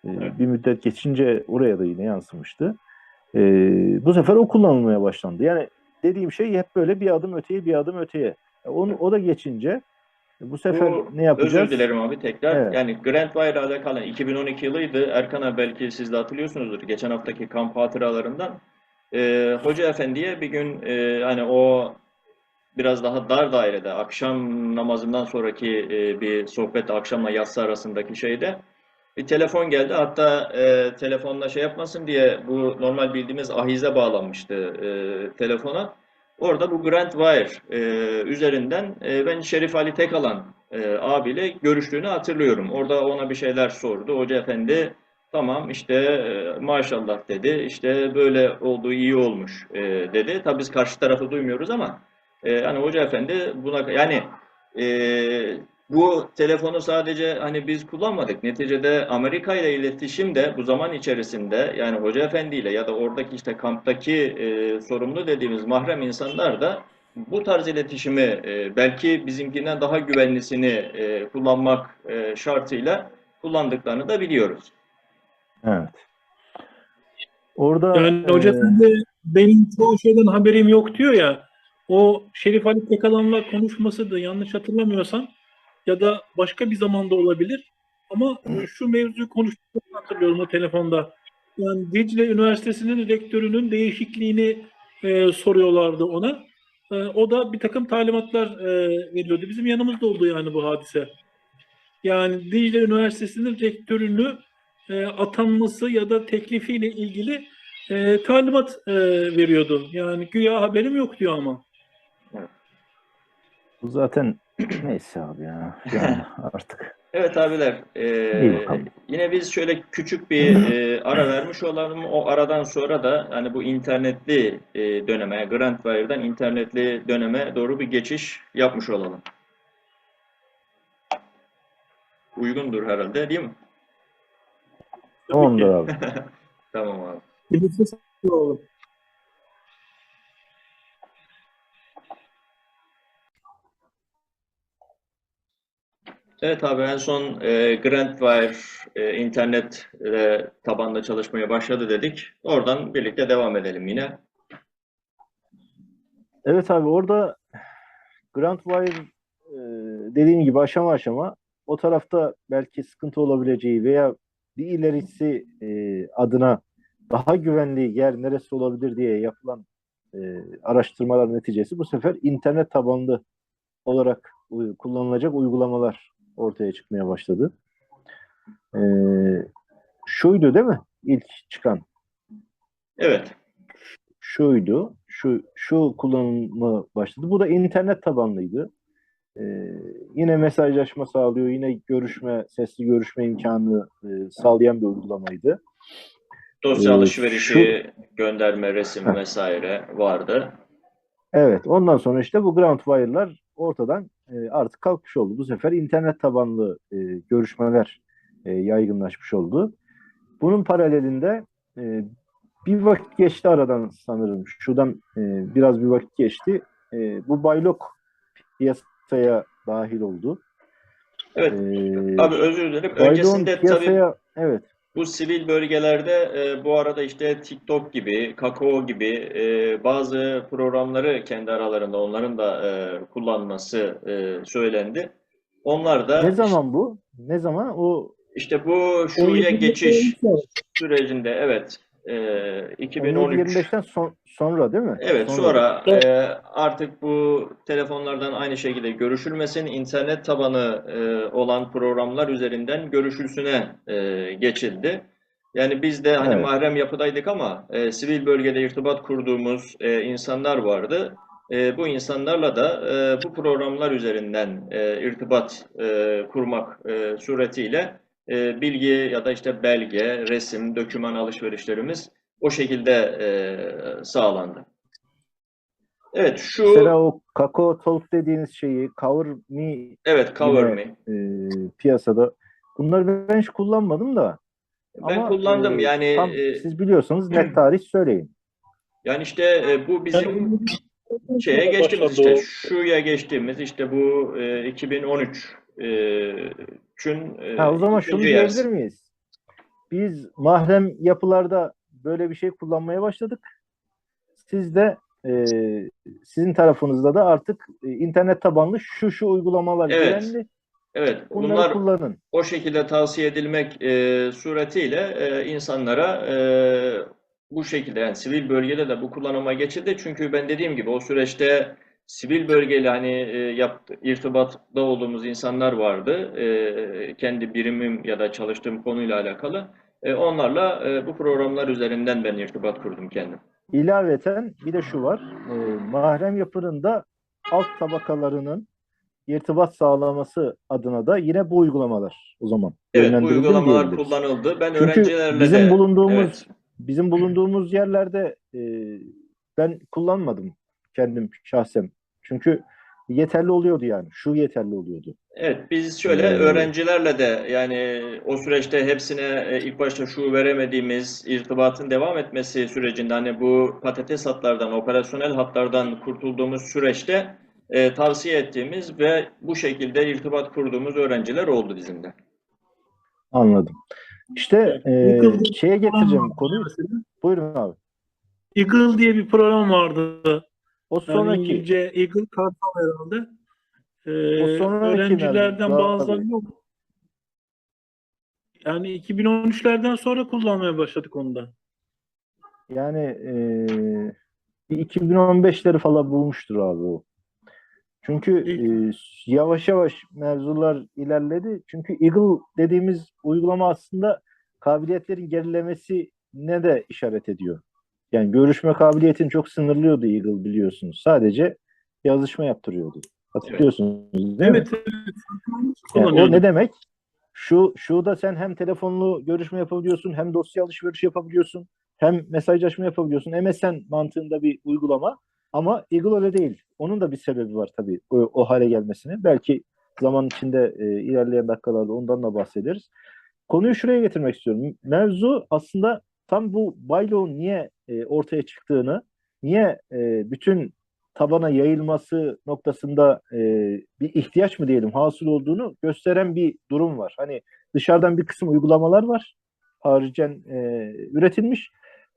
bir müddet geçince oraya da yine yansımıştı. Bu sefer o kullanılmaya başlandı. Yani dediğim şey hep böyle bir adım öteye bir adım öteye. O da geçince bu sefer ne yapacağız? Özür dilerim abi tekrar. Evet. Yani Grandwire ile alakalı 2012 yılıydı. Erkan abi belki siz de hatırlıyorsunuzdur. Geçen haftaki kamp hatıralarından. Hoca Efendi'ye bir gün hani o biraz daha dar dairede akşam namazından sonraki bir sohbet akşamla yatsı arasındaki şeyde bir telefon geldi. Hatta telefonla şey yapmasın diye bu normal bildiğimiz ahize bağlanmıştı telefona. Orada bu Grandwire üzerinden ben Şerif Ali Tekalan abiyle görüştüğünü hatırlıyorum. Orada ona bir şeyler sordu. Hoca Efendi tamam işte maşallah dedi. İşte böyle olduğu iyi olmuş dedi. Tabii biz karşı tarafı duymuyoruz ama hani Hoca Efendi buna yani bu telefonu sadece hani biz kullanmadık. Neticede Amerika ile iletişim de bu zaman içerisinde yani Hoca Efendi ile ya da oradaki işte kamptaki sorumlu dediğimiz mahrem insanlar da bu tarz iletişimi belki bizimkinden daha güvenlisini kullanmak şartıyla kullandıklarını da biliyoruz. Evet. Orada Yani Hoca Efendi benim çoğu şeyden haberim yok diyor ya. O Şerif Ali Tekalan'la konuşması da yanlış hatırlamıyorsam ya da başka bir zamanda olabilir. Ama şu mevzuyu konuştuğunu hatırlıyorum o telefonda. Yani Dicle Üniversitesi'nin rektörünün değişikliğini soruyorlardı ona. O da bir takım talimatlar veriyordu. Bizim yanımızda oldu yani bu hadise. Yani Dicle Üniversitesi'nin rektörünü atanması ya da teklifiyle ilgili talimat veriyordu. Yani güya haberim yok diyor ama. bu zaten neyse abi ya. Yani artık. Evet abiler, İyi bakalım. yine biz şöyle küçük bir ara vermiş olalım. O aradan sonra da hani bu internetli döneme, Grandwire'dan internetli döneme doğru bir geçiş yapmış olalım. Uygundur herhalde, değil mi? Tamamdır abi. Tamam abi. Birlikte olalım. Evet abi en son Grandwire internet tabanlı çalışmaya başladı dedik. Oradan birlikte devam edelim yine. Evet abi orada Grandwire dediğim gibi aşama aşama o tarafta belki sıkıntı olabileceği veya bir ilerisi adına daha güvenli yer neresi olabilir diye yapılan araştırmalar neticesi bu sefer internet tabanlı olarak kullanılacak uygulamalar ortaya çıkmaya başladı. E, Şuydu değil mi? İlk çıkan. Evet. Şuydu. Şu kullanımı başladı. Bu da internet tabanlıydı. Yine mesajlaşma sağlıyor, yine sesli görüşme imkanı sağlayan bir uygulamaydı. Dosya alışverişi, gönderme, resim vesaire vardı. Evet, ondan sonra işte bu ground wire'lar ortadan artık kalkmış oldu. Bu sefer internet tabanlı görüşmeler yaygınlaşmış oldu. Bunun paralelinde e, bir vakit geçti aradan sanırım. Şuradan biraz bir vakit geçti. Bu Baylok piyasaya dahil oldu. Evet, abi özür dilerim. Baylok'un Öncesinde tabii piyasaya evet, bu sivil bölgelerde bu arada işte TikTok gibi, Kakao gibi bazı programları kendi aralarında onların da kullanması söylendi. Onlar ne da zaman bu? Ne zaman? O işte bu şuraya 17-25 geçiş sonra. sürecinde evet 2013. 17-25'ten sonra değil mi? Evet, Sonradır. sonra artık bu telefonlardan aynı şekilde görüşülmesin, internet tabanı olan programlar üzerinden görüşülsüne geçildi. Yani biz de hani Evet. mahrem yapıdaydık ama sivil bölgede irtibat kurduğumuz insanlar vardı. Bu insanlarla da bu programlar üzerinden irtibat kurmak suretiyle bilgi ya da işte belge, resim, doküman alışverişlerimiz o şekilde sağlandı. Evet, Mesela şu o Kakao Talk dediğiniz şeyi Cover Me evet Cover yine Me. piyasada. Bunları ben hiç kullanmadım da Ben ama kullandım yani tam siz biliyorsanız net tarih söyleyin. yani işte bu Yani bizim 17-25'ten şeye sonra geçtiğimiz başladı işte o. şuya geçtiğimiz işte bu 2013 çün Ha, o zaman ikinci şunu diyebilir yarısı. miyiz? Biz mahrem yapılarda böyle bir şey kullanmaya başladık. Siz de sizin tarafınızda da artık internet tabanlı şu uygulamalar Evet, güvenli. evet Bunları bunlar kullanın. o şekilde tavsiye edilmek suretiyle insanlara bu şekilde yani sivil bölgede de bu kullanıma geçildi. Çünkü ben dediğim gibi o süreçte sivil bölgeyle hani irtibatta olduğumuz insanlar vardı. Kendi birimim ya da çalıştığım konuyla alakalı. Onlarla bu programlar üzerinden ben irtibat kurdum kendim. İlaveten bir de şu var. Mahrem yapının da alt tabakalarının irtibat sağlaması adına da yine bu uygulamalar o zaman Evet, bu yönlendirildi mi uygulamalar diyebiliriz. kullanıldı. Ben Çünkü öğrencilerle de evet. bizim bulunduğumuz yerlerde ben kullanmadım kendim şahsen. Çünkü yeterli oluyordu yani. Şu yeterli oluyordu. Evet, biz şöyle E, öğrencilerle de yani o süreçte hepsine ilk başta şu veremediğimiz irtibatın devam etmesi sürecinde hani bu patates hatlardan, operasyonel hatlardan kurtulduğumuz süreçte tavsiye ettiğimiz ve bu şekilde irtibat kurduğumuz öğrenciler oldu bizim de. Anladım. İşte Evet. Eagle diye bir şeye program getireceğim vardı konuyu. mesela. Buyurun abi. Eagle diye bir program vardı. O Yani sonraki İngilizce Eagle Kartal herhalde. Ee, o sonraki mevzu öğrencilerden bazıları abi. yok. Yani 2013'lerden sonra kullanmaya başladık onu da. Yani bir 2015'leri falan bulmuştur abi o. Çünkü İlk, yavaş yavaş mevzular ilerledi. Çünkü Eagle dediğimiz uygulama aslında kabiliyetlerin gerilemesine de işaret ediyor. Yani görüşme kabiliyetini çok sınırlıyordu Eagle biliyorsunuz. Sadece yazışma yaptırıyordu. Evet. Hatırlıyorsunuz değil mi? evet, evet. Yani o ne Kullanıyorduk. demek? Şu da sen hem telefonlu görüşme yapabiliyorsun, hem dosya alışverişi yapabiliyorsun, hem mesajlaşma yapabiliyorsun. MSN mantığında bir uygulama ama Eagle öyle değil. Onun da bir sebebi var tabii o hale gelmesine. Belki zaman içinde ilerleyen dakikalarda ondan da bahsederiz. Konuyu şuraya getirmek istiyorum. Mevzu aslında tam bu Baylok'un niye ortaya çıktığını, niye bütün tabana yayılması noktasında bir ihtiyaç mı diyelim hasıl olduğunu gösteren bir durum var. Hani dışarıdan bir kısım uygulamalar var. Haricen üretilmiş.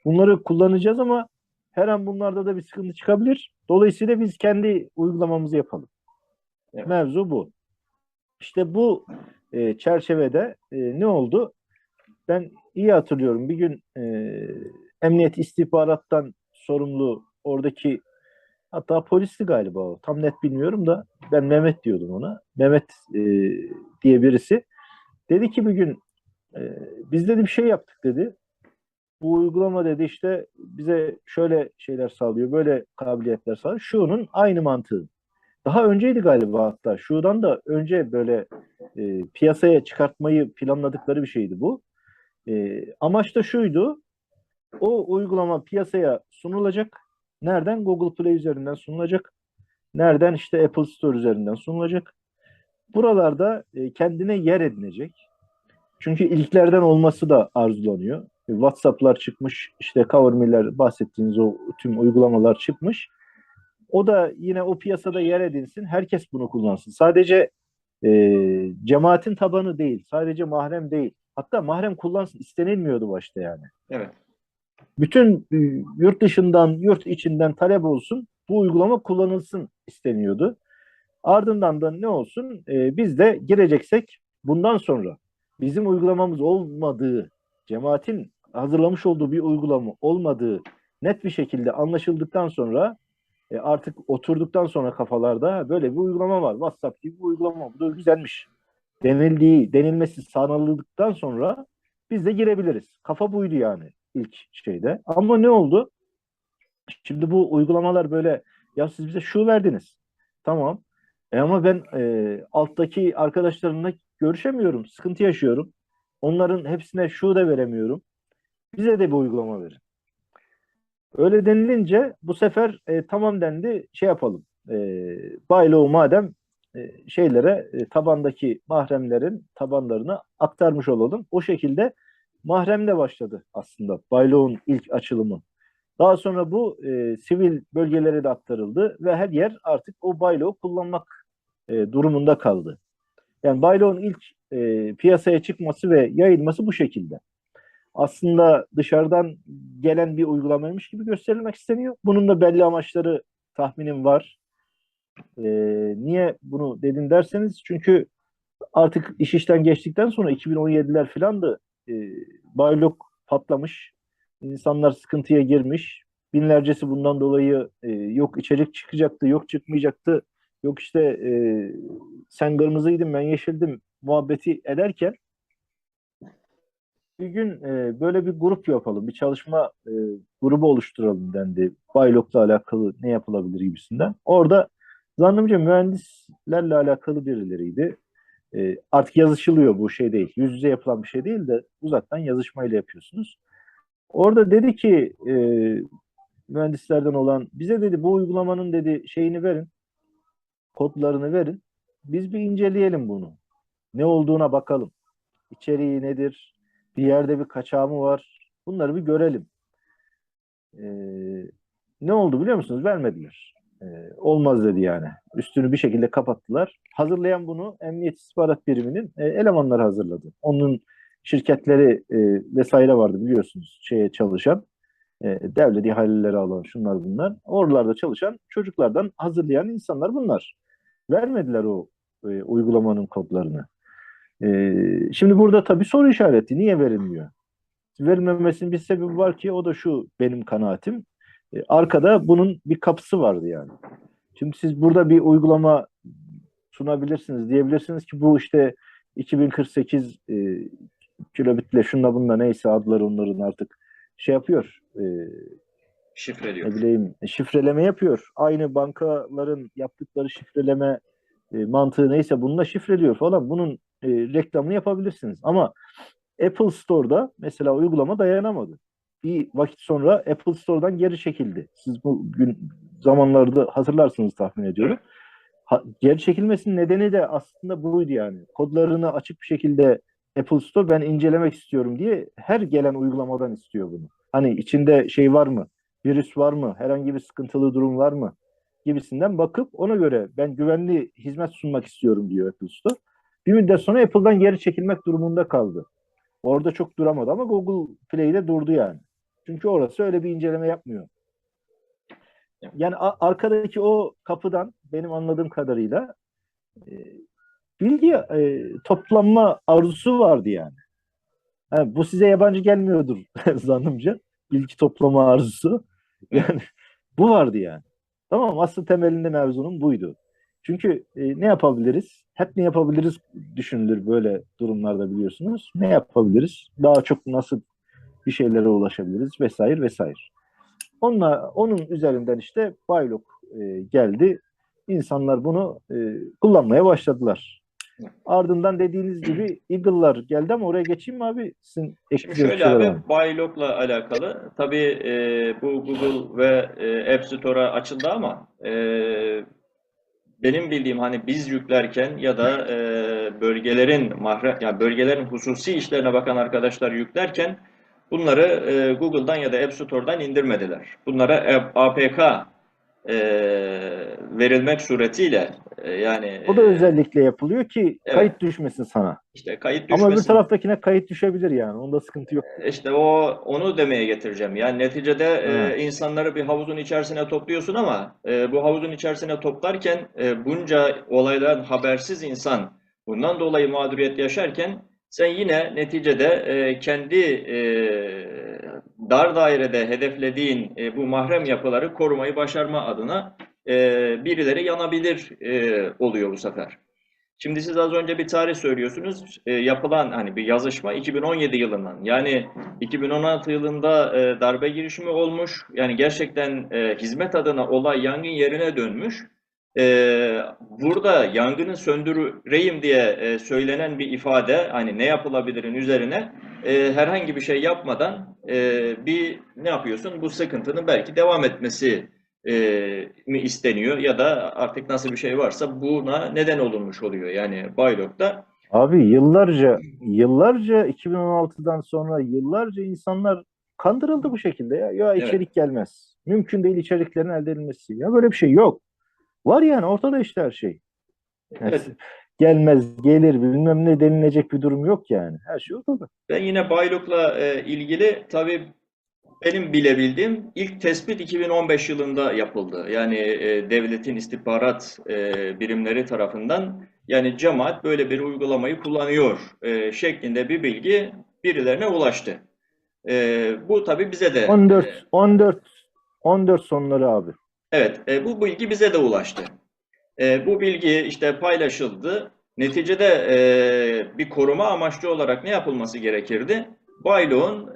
Bunları kullanacağız ama her an bunlarda da bir sıkıntı çıkabilir. Dolayısıyla biz kendi uygulamamızı yapalım. Evet. Mevzu bu. İşte bu çerçevede ne oldu? Ben iyi hatırlıyorum. Bir gün emniyet istihbarattan sorumlu oradaki hatta polisti galiba o. Tam net bilmiyorum da ben Mehmet diyordum ona. Mehmet diye birisi. Dedi ki bir gün biz dedi bir şey yaptık dedi. Bu uygulama dedi işte bize şöyle şeyler sağlıyor, böyle kabiliyetler sağlıyor. Şunun aynı mantığı. Daha önceydi galiba hatta. Şuradan da önce böyle piyasaya çıkartmayı planladıkları bir şeydi bu. Amaç da şuydu. O uygulama piyasaya sunulacak. Nereden? Google Play üzerinden sunulacak. Nereden? İşte Apple Store üzerinden sunulacak. Buralarda kendine yer edinecek. Çünkü ilklerden olması da arzulanıyor. WhatsApp'lar çıkmış, işte CoverMe'ler bahsettiğiniz o tüm uygulamalar çıkmış. O da yine o piyasada yer edinsin, herkes bunu kullansın. Sadece cemaatin tabanı değil, sadece mahrem değil. Hatta mahrem kullansın istenilmiyordu başta yani. Evet. Bütün yurt dışından, yurt içinden talep olsun, bu uygulama kullanılsın isteniyordu. Ardından da ne olsun? Biz de gireceksek bundan sonra bizim uygulamamız olmadığı, cemaatin hazırlamış olduğu bir uygulama olmadığı net bir şekilde anlaşıldıktan sonra artık oturduktan sonra kafalarda böyle bir uygulama var. WhatsApp gibi bir uygulama. Bu da güzelmiş. Denilmesi sağlanıldıktan sonra biz de girebiliriz. Kafa buydu yani ilk şeyde. Ama ne oldu? Şimdi bu uygulamalar böyle ya siz bize şu verdiniz. Tamam. Ama ben alttaki arkadaşlarımla görüşemiyorum. Sıkıntı yaşıyorum. Onların hepsine şu da veremiyorum. Bize de bir uygulama verin. Öyle denilince bu sefer tamam dendi şey yapalım. Bayloğu madem tabandaki mahremlerin tabanlarına aktarmış olalım. O şekilde mahremle başladı aslında Bayloğu'nun ilk açılımı. Daha sonra bu sivil bölgelere de aktarıldı ve her yer artık o bayloğu kullanmak durumunda kaldı. Yani bayloğun ilk piyasaya çıkması ve yayılması bu şekilde. Aslında dışarıdan gelen bir uygulamaymış gibi gösterilmek isteniyor. Bunun da belli amaçları tahminim var. Niye bunu dedim derseniz çünkü artık iş işten geçtikten sonra 2017'ler filandı. Baylok patlamış. İnsanlar sıkıntıya girmiş. Binlercesi bundan dolayı yok içerik çıkacaktı, yok çıkmayacaktı. Yok işte sen kırmızıydın ben yeşildim muhabbeti ederken bir gün böyle bir grup yapalım, bir çalışma grubu oluşturalım dendi. Baylok'la alakalı ne yapılabilir gibisinden. Orada zannımca mühendislerle alakalı birileriydi. Artık yazışılıyor bu şey değil. Yüz yüze yapılan bir şey değil de uzaktan yazışmayla yapıyorsunuz. Orada dedi ki mühendislerden olan bize dedi bu uygulamanın dedi şeyini verin, kodlarını verin. Biz bir inceleyelim bunu. Ne olduğuna bakalım. İçeriği nedir? Bir yerde bir kaçağı mı var? Bunları bir görelim. Ne oldu biliyor musunuz? Vermediler. Olmaz dedi yani. Üstünü bir şekilde kapattılar. Hazırlayan bunu Emniyet İstihbarat Biriminin elemanları hazırladı. Onun şirketleri vesaire vardı biliyorsunuz şeye çalışan. Devlet ihaleleri alan şunlar bunlar. Oralarda çalışan çocuklardan hazırlayan insanlar bunlar. Vermediler o uygulamanın kodlarını. Şimdi burada tabii soru işareti. Niye verilmiyor? Verilmemesinin bir sebebi var ki o da şu benim kanaatim. Arkada bunun bir kapısı vardı yani. Şimdi siz burada bir uygulama sunabilirsiniz. Diyebilirsiniz ki bu işte 2048 kilobitle şunla bununla neyse adları onların artık şey yapıyor. Şifreliyor. Ne bileyim şifreleme yapıyor. Aynı bankaların yaptıkları şifreleme mantığı neyse bununla şifreliyor falan. Bunun reklamını yapabilirsiniz. Ama Apple Store'da mesela uygulama dayanamadı. Bir vakit sonra Apple Store'dan geri çekildi. Siz bu gün zamanlarda hatırlarsınız tahmin ediyorum. Geri çekilmesinin nedeni de aslında buydu yani. Kodlarını açık bir şekilde Apple Store ben incelemek istiyorum diye her gelen uygulamadan istiyor bunu. Hani içinde şey var mı? Virüs var mı? Herhangi bir sıkıntılı durum var mı? Gibisinden bakıp ona göre ben güvenli hizmet sunmak istiyorum diyor Apple Store. Bir müddet sonra Apple'dan geri çekilmek durumunda kaldı. Orada çok duramadı ama Google Play'de durdu yani. Çünkü orası öyle bir inceleme yapmıyor. Yani arkadaki o kapıdan benim anladığım kadarıyla bilgi toplanma arzusu vardı yani. Bu size yabancı gelmiyordur zannımca. Bilgi toplama arzusu. Yani bu vardı yani. Tamam asıl temelinde mevzunun buydu. Çünkü ne yapabiliriz? Hep ne yapabiliriz düşünülür böyle durumlarda biliyorsunuz. Ne yapabiliriz? Daha çok nasıl bir şeylere ulaşabiliriz vesaire vesaire. Onun üzerinden işte Baylok geldi. İnsanlar bunu kullanmaya başladılar. Ardından dediğiniz gibi Eagle'lar geldi ama oraya geçeyim mi abi? Sizin Şimdi ekleyeceğiniz bir şöyle şeyler var abi, mı? Buylog'la alakalı tabii bu Google ve App Store'a açıldı ama benim bildiğim hani biz yüklerken ya da bölgelerin yani bölgelerin hususi işlerine bakan arkadaşlar yüklerken bunları Google'dan ya da App Store'dan indirmediler. Bunlara APK e, verilmek suretiyle yani O da özellikle yapılıyor ki evet, kayıt düşmesin sana. işte kayıt Ama öbür düşmesin. taraftakine kayıt düşebilir yani. Onda sıkıntı yok. İşte onu demeye getireceğim. Yani neticede Ha. insanları bir havuzun içerisine topluyorsun ama bu havuzun içerisine toplarken bunca olaydan habersiz insan bundan dolayı mağduriyet yaşarken sen yine neticede kendi dar dairede hedeflediğin bu mahrem yapıları korumayı başarma adına birileri yanabilir oluyor bu sefer. Şimdi siz az önce bir tarih söylüyorsunuz. Yapılan hani bir yazışma 2017 yılından. Yani 2016 yılında darbe girişimi olmuş. Yani gerçekten hizmet adına olay yangın yerine dönmüş. Burada yangını söndüreyim diye söylenen bir ifade, hani ne yapılabilirin üzerine herhangi bir şey yapmadan bir ne yapıyorsun? Bu sıkıntının belki devam etmesi mi isteniyor ya da artık nasıl bir şey varsa buna neden olunmuş oluyor. Yani Baylok'ta Abi yıllarca 2016'dan sonra yıllarca insanlar kandırıldı bu şekilde ya. Ya evet, içerik gelmez. Mümkün değil içeriklerin elde edilmesi. Ya böyle bir şey yok. Var yani ortada işte her şey. Yani evet. gelmez, gelir bilmem ne denilecek bir durum yok yani. Her şey ortada. Ben yine Baylok'la ilgili tabii benim bilebildiğim ilk tespit 2015 yılında yapıldı. Yani devletin istihbarat birimleri tarafından yani cemaat böyle bir uygulamayı kullanıyor şeklinde bir bilgi birilerine ulaştı. Bu tabii bize de 14 sonları abi. evet, bu bilgi bize de ulaştı. Bu bilgi işte paylaşıldı. Neticede bir koruma amaçlı olarak ne yapılması gerekirdi? Baylok'un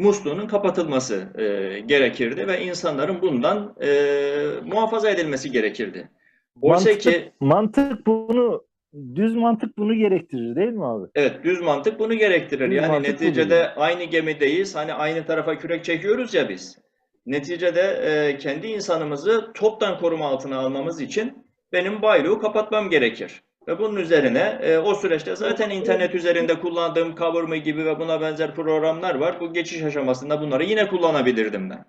musluğunun kapatılması gerekirdi ve insanların bundan muhafaza edilmesi gerekirdi. Oysa ki Düz mantık bunu gerektirir değil mi abi? evet, düz mantık bunu gerektirir. Düz Yani mantık budur yani. neticede aynı gemideyiz. Hani aynı tarafa kürek çekiyoruz ya biz. Neticede kendi insanımızı toptan koruma altına almamız için benim bayloğu kapatmam gerekir. Ve bunun üzerine o süreçte zaten internet üzerinde kullandığım CoverMe gibi ve buna benzer programlar var. Bu geçiş aşamasında bunları yine kullanabilirdim ben.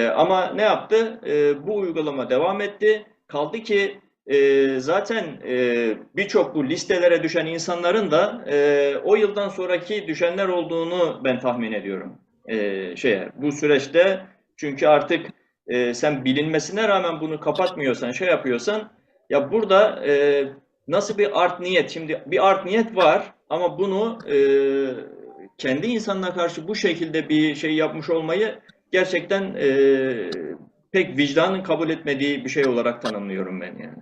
Ama ne yaptı? Bu uygulama devam etti. Kaldı ki zaten birçok bu listelere düşen insanların da o yıldan sonraki düşenler olduğunu ben tahmin ediyorum. Bu süreçte çünkü artık sen bilinmesine rağmen bunu kapatmıyorsan, şey yapıyorsan ya burada nasıl bir art niyet? Şimdi bir art niyet var ama bunu kendi insanına karşı bu şekilde bir şey yapmış olmayı gerçekten pek vicdanın kabul etmediği bir şey olarak tanımlıyorum ben yani.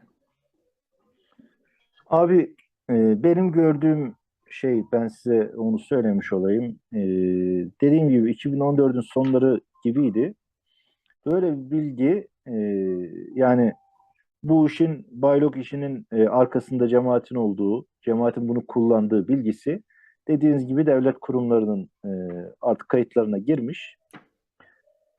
Abi benim gördüğüm şey ben size onu söylemiş olayım. Dediğim gibi 2014'ün sonları gibiydi. Böyle bir bilgi yani bu işin Baylok işinin arkasında cemaatin olduğu, cemaatin bunu kullandığı bilgisi dediğiniz gibi devlet kurumlarının artık kayıtlarına girmiş.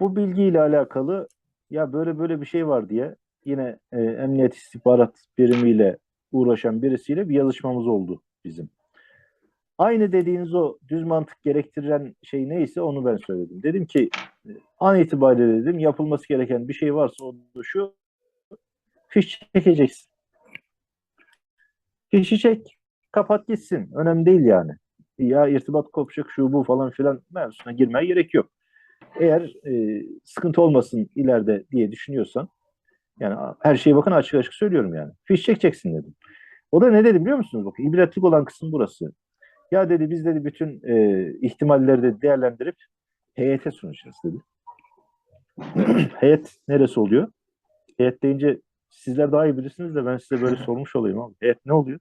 Bu bilgiyle alakalı ya böyle bir şey var diye yine Emniyet İstihbarat Birimiyle uğraşan birisiyle bir yazışmamız oldu bizim. Aynı dediğiniz o düz mantık gerektiren şey neyse onu ben söyledim. Dedim ki an itibariyle dedim yapılması gereken bir şey varsa o da şu: fiş çekeceksin. Fişi çek, kapat gitsin. Önemli değil yani. Ya irtibat kopacak şu bu falan filan mevzusuna girmeye gerek yok. Eğer sıkıntı olmasın ileride diye düşünüyorsan yani her şeyi bakın açık açık söylüyorum yani. Fiş çekeceksin dedim. O da ne dedi biliyor musunuz? Bakın ibretlik olan kısım burası. Ya dedi biz dedi bütün ihtimalleri de değerlendirip heyete sunacağız dedi. Heyet neresi oluyor? Heyet deyince sizler daha iyi bilirsiniz de ben size böyle sormuş olayım abi. Heyet ne oluyor?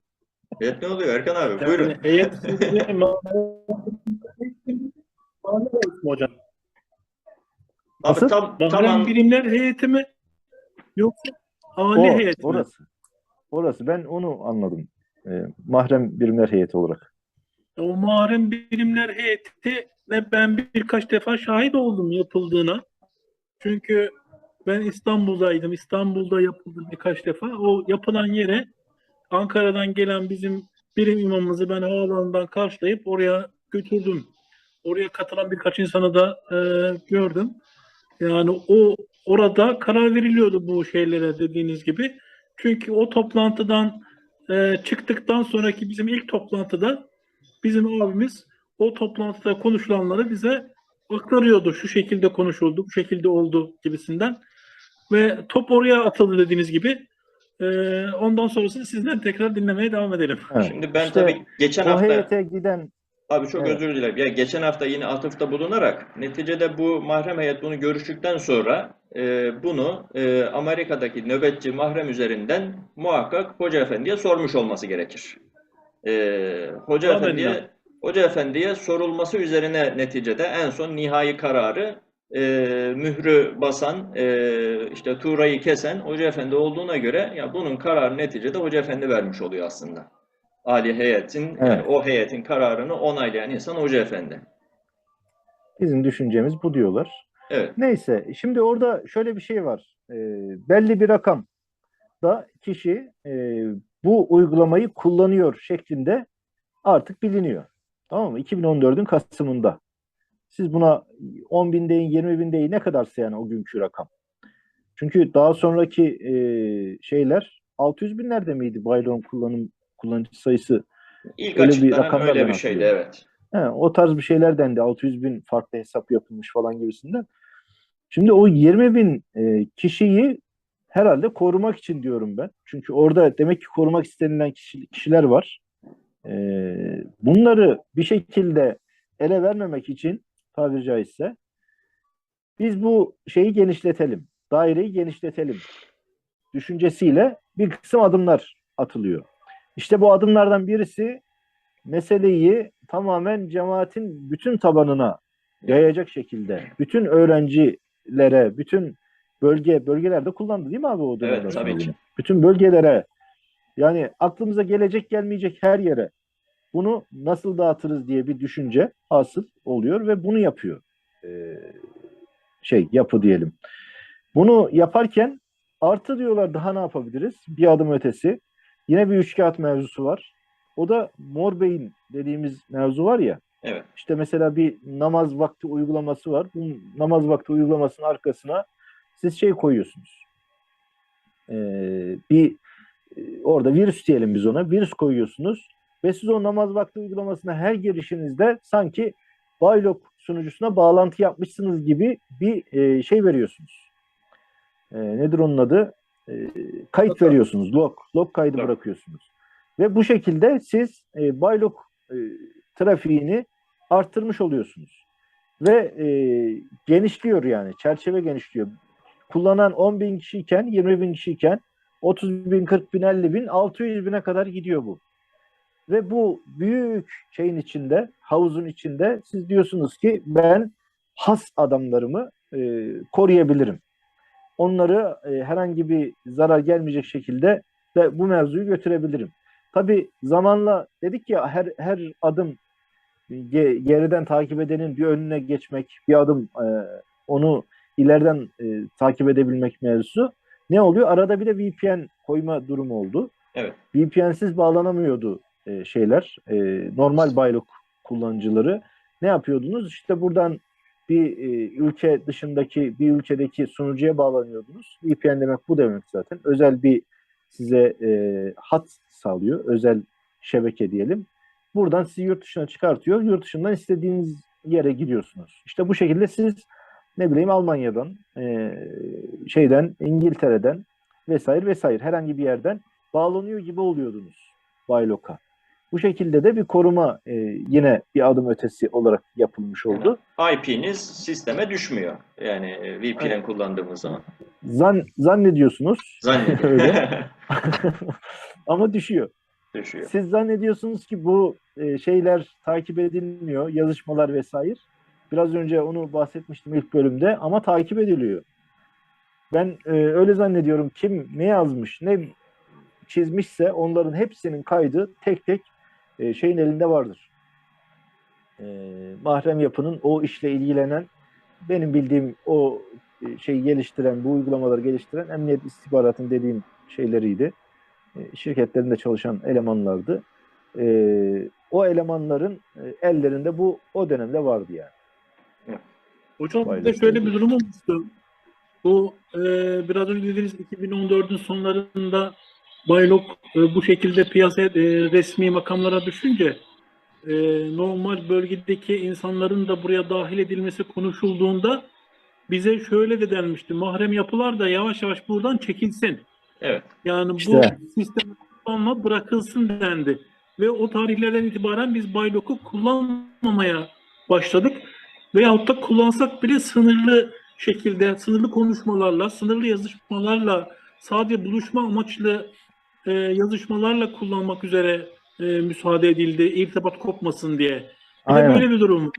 Evet, ne oluyor Erkan abi? Yani Buyurun. heyet hocam. Abi Nasıl? tam Mahrem birimler heyeti mi yoksa hali heyeti mi? Orası. Ben onu anladım. Mahrem birimler heyeti olarak. O mahrem birimler heyetine ben birkaç defa şahit oldum yapıldığına. Çünkü ben İstanbul'daydım. İstanbul'da yapıldı birkaç defa. O yapılan yere Ankara'dan gelen bizim birim imamımızı ben havaalanından karşılayıp oraya götürdüm. Oraya katılan birkaç insanı da gördüm. Yani orada karar veriliyordu bu şeylere dediğiniz gibi. Çünkü o toplantıdan çıktıktan sonraki bizim ilk toplantıda bizim abimiz o toplantıda konuşulanları bize aktarıyordu. Şu şekilde konuşuldu, bu şekilde oldu gibisinden. Ve top oraya atıldı dediğiniz gibi. Ondan sonrasını sizden tekrar dinlemeye devam edelim. Evet. Şimdi ben İşte tabii geçen o hafta heyete giden abi çok evet. özür dilerim. Ya geçen hafta yine atıfta bulunarak neticede bu mahrem heyet bunu görüştükten sonra bunu Amerika'daki nöbetçi mahrem üzerinden muhakkak Hoca Efendi'ye sormuş olması gerekir. Hoca Amenna. Hoca Efendi'ye sorulması üzerine neticede en son nihai kararı mührü basan, işte tuğrayı kesen Hoca Efendi olduğuna göre ya bunun kararı neticede Hoca Efendi vermiş oluyor aslında. Ali heyetin, yani Evet. o heyetin kararını onaylayan insan Hoca Efendi. Bizim düşüncemiz bu diyorlar. Evet. Neyse, şimdi orada şöyle bir şey var. Belli bir rakam da kişi bu uygulamayı kullanıyor şeklinde artık biliniyor. Tamam mı? 2014'ün Kasım'ında. Siz buna 10 bin deyin, 20 bin deyin ne kadarsa yani o günkü rakam. Çünkü daha sonraki şeyler 600 binlerde miydi Byron kullanıcı sayısı? İlk Öyle bir açıklanan rakamlar öyle ben bir şeydi, hatırlıyorum. evet. O tarz bir şeyler dendi. 600 bin farklı hesap yapılmış falan gibisinden. Şimdi o 20 bin kişiyi herhalde korumak için diyorum ben. Çünkü orada demek ki korumak istenilen kişiler var. Bunları bir şekilde ele vermemek için tabiri caizse biz bu şeyi genişletelim. Daireyi genişletelim düşüncesiyle bir kısım adımlar atılıyor. İşte bu adımlardan birisi meseleyi tamamen cemaatin bütün tabanına yayacak şekilde, bütün öğrencilere, bütün bölgelerde kullandı değil mi abi o dönemden Evet, sonra tabii ki. bunu? Bütün bölgelere, yani aklımıza gelecek gelmeyecek her yere bunu nasıl dağıtırız diye bir düşünce hasıl oluyor ve bunu yapıyor. Yapı diyelim. Bunu yaparken artı diyorlar daha ne yapabiliriz? Bir adım ötesi. Yine bir üçkağıt mevzusu var. O da mor beyin dediğimiz mevzu var ya. Evet. İşte mesela bir namaz vakti uygulaması var. Bu namaz vakti uygulamasının arkasına siz koyuyorsunuz. Orada virüs diyelim biz ona. Virüs koyuyorsunuz. Ve siz o namaz vakti uygulamasına her girişinizde sanki Baylok sunucusuna bağlantı yapmışsınız gibi bir şey veriyorsunuz. Nedir onun adı? Kayıt veriyorsunuz. Log kaydı bırakıyorsunuz. Ve bu şekilde siz Baylok trafiğini arttırmış oluyorsunuz. Ve genişliyor yani. Çerçeve genişliyor. Kullanan 10 bin kişiyken, 20 bin kişiyken 30 bin, 40 bin, 50 bin, 600 bine kadar gidiyor bu. Ve bu büyük şeyin içinde, havuzun içinde siz diyorsunuz ki ben has adamlarımı koruyabilirim. Onları herhangi bir zarar gelmeyecek şekilde de bu mevzuyu götürebilirim. Tabii zamanla dedik ya her adım geriden takip edenin bir önüne geçmek, bir adım onu ileriden takip edebilmek mevzusu. Ne oluyor? Arada bir de VPN koyma durumu oldu. Evet. VPN'siz bağlanamıyordu normal Baylok kullanıcıları. Ne yapıyordunuz? İşte buradan bir ülke dışındaki bir ülkedeki sunucuya bağlanıyordunuz. VPN demek bu demek zaten. Özel bir size hat sağlıyor. Özel şebeke diyelim. Buradan sizi yurt dışına çıkartıyor. Yurt dışından istediğiniz yere gidiyorsunuz. İşte bu şekilde siz Almanya'dan, İngiltere'den vesaire herhangi bir yerden bağlanıyor gibi oluyordunuz Baylok'a. Bu şekilde de bir koruma yine bir adım ötesi olarak yapılmış oldu. Yani IP'niz sisteme düşmüyor. Yani VPN kullandığımız zaman. Zannediyorsunuz. Zannediyorum. Öyle. Ama düşüyor. Düşüyor. Siz zannediyorsunuz ki bu şeyler takip edilmiyor, yazışmalar vesaire. Biraz önce onu bahsetmiştim ilk bölümde ama takip ediliyor. Ben öyle zannediyorum. Kim ne yazmış, ne çizmişse onların hepsinin kaydı tek tek şeyin elinde vardır. Mahrem yapının o işle ilgilenen, benim bildiğim o şeyi geliştiren, bu uygulamaları geliştiren emniyet istihbaratın dediğim şeyleriydi. Şirketlerinde çalışan elemanlardı. O elemanların ellerinde bu o dönemde vardı yani. Hocam bir de şöyle bir durum olmuştu. Bu biraz önce dediğiniz 2014'ün sonlarında Baylok bu şekilde piyasaya resmi makamlara düşünce normal bölgedeki insanların da buraya dahil edilmesi konuşulduğunda bize şöyle de denmişti. Mahrem yapılar da yavaş yavaş buradan çekilsin. Evet. Yani İşte. bu sistem kullanma bırakılsın dendi. Ve o tarihlerden itibaren biz Baylok'u kullanmamaya başladık. Veyahut da kullansak bile sınırlı şekilde, sınırlı konuşmalarla, sınırlı yazışmalarla, sadece buluşma amaçlı yazışmalarla kullanmak üzere müsaade edildi. İrtibat kopmasın diye. Bir de böyle bir durum.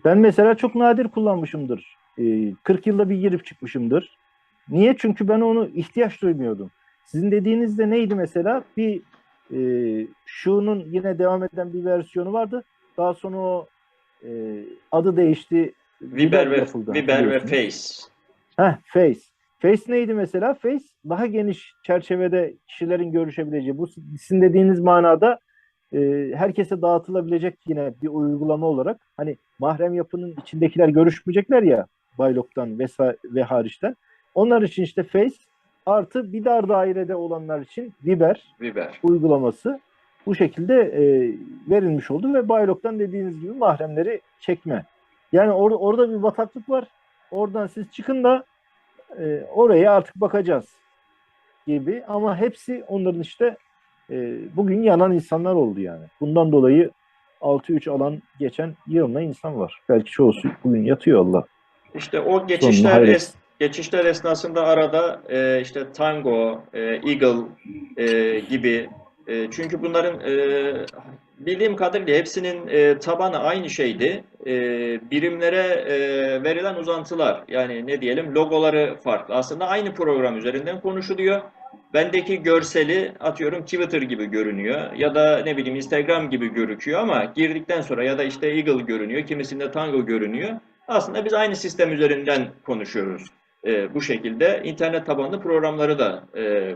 Ben mesela çok nadir kullanmışımdır. 40 yılda bir girip çıkmışımdır. Niye? Çünkü ben onu ihtiyaç duymuyordum. Sizin dediğinizde neydi mesela? Bir şunun yine devam eden bir versiyonu vardı. Daha sonra o adı değişti. Viber yapıldı, ve Face. Face. Face neydi mesela? Face daha geniş çerçevede kişilerin görüşebileceği. Bu sizin dediğiniz manada herkese dağıtılabilecek yine bir uygulama olarak. Hani mahrem yapının içindekiler görüşmeyecekler ya, Baylok'tan ve hariçten. Onlar için işte Face artı bir dar dairede olanlar için Viber uygulaması bu şekilde verilmiş oldu ve Baylok'tan dediğiniz gibi mahremleri çekme. Yani orada bir bataklık var. Oradan siz çıkın da oraya artık bakacağız gibi, ama hepsi onların işte bugün yanan insanlar oldu yani. Bundan dolayı 6-3 alan geçen yığınla insan var. Belki çoğusu bugün yatıyor Allah. İşte o geçişler esnasında arada işte Tango, Eagle gibi çünkü bunların bildiğim kadarıyla hepsinin tabanı aynı şeydi. Birimlere verilen uzantılar, yani ne diyelim, logoları farklı. Aslında aynı program üzerinden konuşuluyor. Bendeki görseli atıyorum Twitter gibi görünüyor ya da ne bileyim Instagram gibi gözüküyor ama girdikten sonra ya da işte Eagle görünüyor, kimisinde Tango görünüyor. Aslında biz aynı sistem üzerinden konuşuyoruz. Bu şekilde internet tabanlı programları da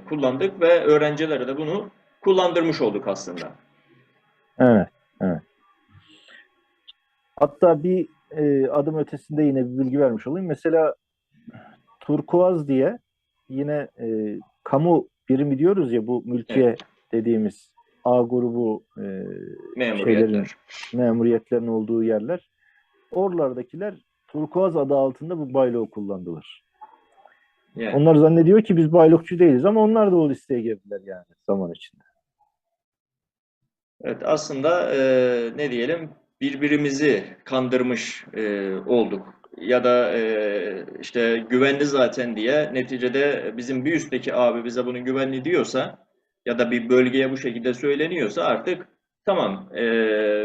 kullandık ve öğrencilere de bunu kullandırmış olduk aslında. Evet, evet. Hatta bir adım ötesinde yine bir bilgi vermiş olayım. Mesela Turkuaz diye yine kamu birimi diyoruz ya, bu mülkiye dediğimiz A grubu memuriyetlerin olduğu yerler. Oralardakiler Turkuaz adı altında bu Baylok'u kullandılar. Yani. Onlar zannediyor ki biz Baylokçu değiliz ama onlar da o listeye girdiler yani zaman içinde. Evet, aslında ne diyelim, birbirimizi kandırmış olduk. Ya da işte güvenli zaten diye, neticede bizim bir üstteki abi bize bunun güvenli diyorsa ya da bir bölgeye bu şekilde söyleniyorsa artık tamam,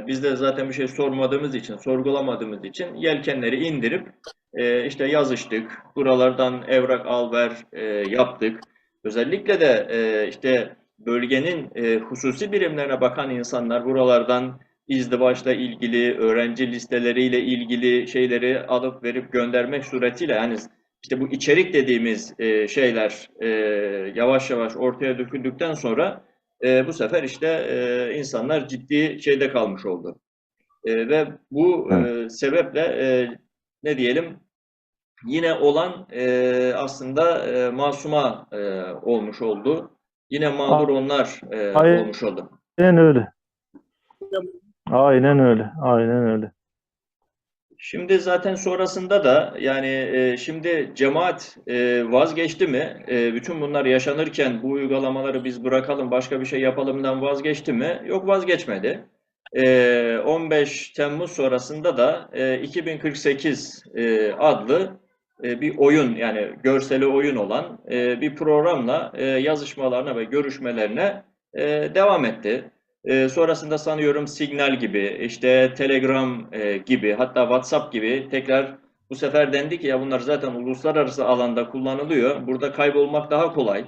biz de zaten bir şey sormadığımız için, sorgulamadığımız için yelkenleri indirip işte yazıştık. Buralardan evrak al ver yaptık. Özellikle de işte bölgenin hususi birimlerine bakan insanlar buralardan izdivaçla ilgili, öğrenci listeleriyle ilgili şeyleri alıp verip göndermek suretiyle, yani işte bu içerik dediğimiz şeyler yavaş yavaş ortaya döküldükten sonra bu sefer işte insanlar ciddi şeyde kalmış oldu. Ve bu sebeple ne diyelim, yine olan aslında masuma olmuş oldu. Yine mağdur onlar olmuş oldu. Aynen öyle. Aynen öyle. Aynen öyle. Şimdi zaten sonrasında da yani şimdi cemaat vazgeçti mi? Bütün bunlar yaşanırken bu uygulamaları biz bırakalım, başka bir şey yapalımdan vazgeçti mi? Yok, vazgeçmedi. 15 Temmuz sonrasında da 2048 adlı bir oyun, yani görseli oyun olan bir programla yazışmalarına ve görüşmelerine devam etti. Sonrasında sanıyorum Signal gibi, işte Telegram gibi, hatta WhatsApp gibi tekrar bu sefer dendi ki ya bunlar zaten uluslararası alanda kullanılıyor. Burada kaybolmak daha kolay.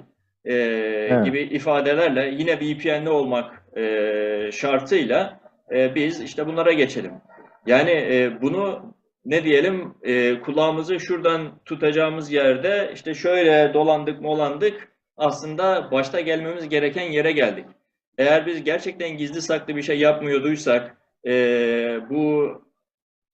Evet. gibi ifadelerle yine VPN'li olmak şartıyla biz işte bunlara geçelim. Yani bunu ne diyelim kulağımızı şuradan tutacağımız yerde işte şöyle dolandık molandık aslında başta gelmemiz gereken yere geldik. Eğer biz gerçekten gizli saklı bir şey yapmıyorduysak bu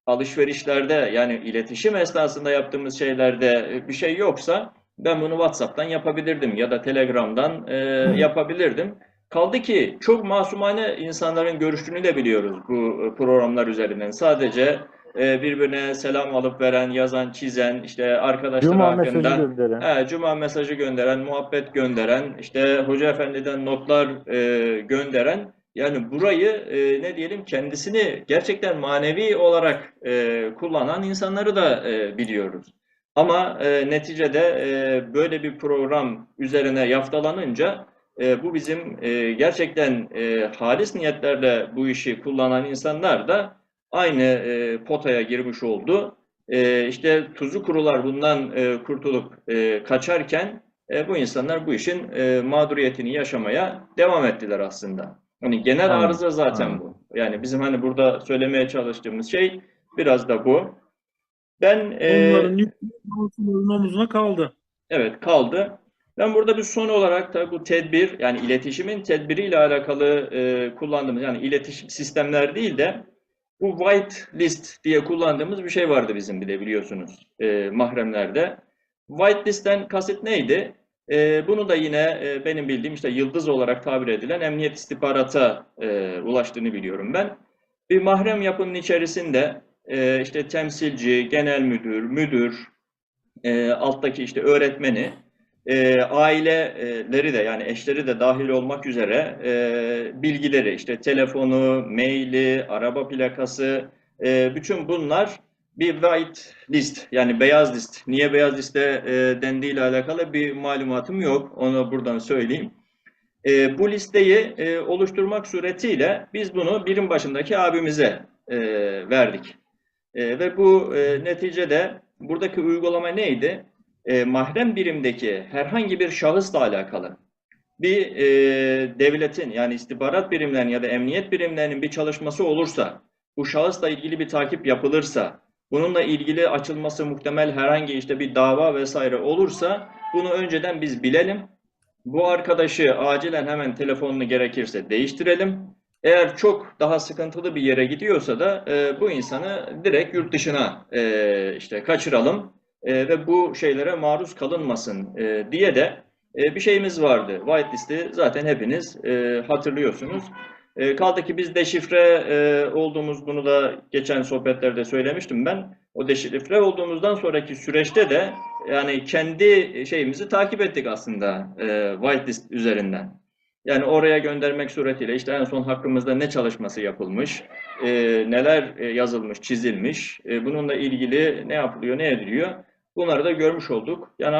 alışverişlerde yani iletişim esnasında yaptığımız şeylerde bir şey yoksa ben bunu WhatsApp'tan yapabilirdim ya da Telegram'dan yapabilirdim. Kaldı ki çok masumane insanların görüştüğünü de biliyoruz bu programlar üzerinden. Sadece birbirine selam alıp veren, yazan, çizen, işte arkadaşları Cuma mesajı hakkında gönderen. cuma mesajı gönderen, muhabbet gönderen, işte hoca efendiden notlar gönderen yani burayı ne diyelim kendisini gerçekten manevi olarak kullanan insanları da biliyoruz. Ama neticede böyle bir program üzerine yaftalanınca bu bizim gerçekten halis niyetlerle bu işi kullanan insanlar da aynı potaya girmiş oldu. İşte tuzu kurular bundan kurtulup kaçarken bu insanlar bu işin mağduriyetini yaşamaya devam ettiler aslında. Hani genel Aynen. arıza zaten bu. Yani bizim hani burada söylemeye çalıştığımız şey biraz da bu. Ben Onların yükü masumların omuzuna kaldı. evet kaldı. Ben burada bir son olarak da bu tedbir yani iletişimin tedbiriyle alakalı kullandığımız yani iletişim sistemler değil de bu white list diye kullandığımız bir şey vardı bizim bir de biliyorsunuz mahremlerde. White list'ten kasıt neydi? Bunu da yine benim bildiğim işte yıldız olarak tabir edilen emniyet istihbarata ulaştığını biliyorum ben. Bir mahrem yapının içerisinde işte temsilci, genel müdür, müdür, alttaki işte öğretmeni, aileleri de yani eşleri de dahil olmak üzere bilgileri işte telefonu, maili, araba plakası bütün bunlar bir white list yani beyaz list. Niye beyaz liste dendiği ile alakalı bir malumatım yok. Onu buradan söyleyeyim. Bu listeyi oluşturmak suretiyle biz bunu birim başındaki abimize verdik. Ve bu neticede buradaki uygulama neydi? Mahrem birimdeki herhangi bir şahısla alakalı bir devletin yani istihbarat birimlerinin ya da emniyet birimlerinin bir çalışması olursa, bu şahısla ilgili bir takip yapılırsa, bununla ilgili açılması muhtemel herhangi işte bir dava vesaire olursa bunu önceden biz bilelim. Bu arkadaşı acilen hemen telefonunu gerekirse değiştirelim. Eğer çok daha sıkıntılı bir yere gidiyorsa da bu insanı direkt yurt dışına işte kaçıralım ve bu şeylere maruz kalınmasın diye de bir şeyimiz vardı. Whitelist'i zaten hepiniz hatırlıyorsunuz. Kaldı ki biz deşifre olduğumuz bunu da geçen sohbetlerde söylemiştim ben. O deşifre olduğumuzdan sonraki süreçte de yani kendi şeyimizi takip ettik aslında whitelist üzerinden. Yani oraya göndermek suretiyle işte en son hakkımızda ne çalışması yapılmış, neler yazılmış, çizilmiş, bununla ilgili ne yapılıyor, ne ediliyor. Bunları da görmüş olduk. Yani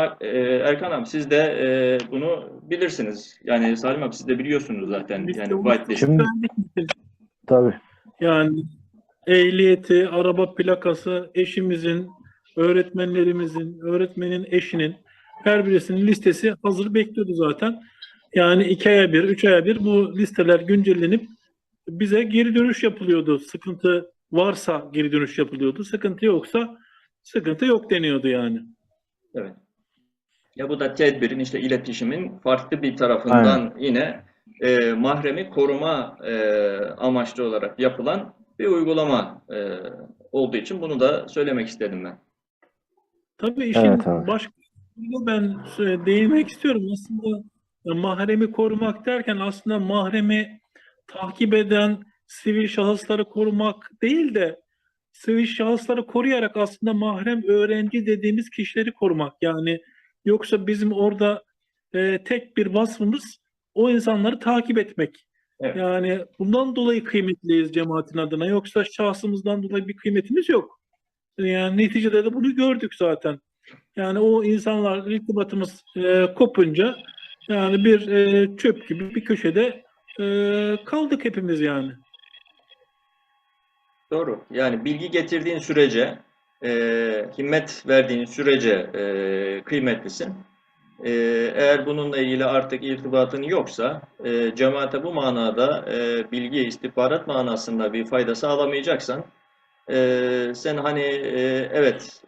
Erkan abi siz de bunu bilirsiniz. Yani Salim abi siz de biliyorsunuz zaten Liste yani whitelist. Şimdi tabii. Yani ehliyeti, araba plakası, eşimizin, öğretmenlerimizin, öğretmenin eşinin her birisinin listesi hazır bekliyordu zaten. Yani 2 aya bir, 3 aya bir bu listeler güncellenip bize geri dönüş yapılıyordu. Sıkıntı varsa geri dönüş yapılıyordu. Sıkıntı yoksa sıkıntı yok deniyordu yani. Evet. Ya bu da tedbirin işte iletişimin farklı bir Aynen. tarafından yine mahremi koruma amaçlı olarak yapılan bir uygulama olduğu için bunu da söylemek istedim ben. Tabii Evet işin abi. başka ben değinmek istiyorum. Aslında mahremi korumak derken aslında mahremi takip eden sivil şahısları korumak değil de sivil şahısları koruyarak aslında mahrem öğrenci dediğimiz kişileri korumak. Yani yoksa bizim orada tek bir vasfımız o insanları takip etmek. Evet. Yani bundan dolayı kıymetliyiz cemaatin adına. Yoksa şahsımızdan dolayı bir kıymetimiz yok. Yani neticede de bunu gördük zaten. Yani o insanlar irtibatımız kopunca yani bir çöp gibi bir köşede kaldık hepimiz yani. Doğru. Yani bilgi getirdiğin sürece, himmet verdiğin sürece kıymetlisin. Eğer bununla ilgili artık irtibatın yoksa cemaate bu manada bilgi, istihbarat manasında bir fayda sağlamayacaksan sen hani evet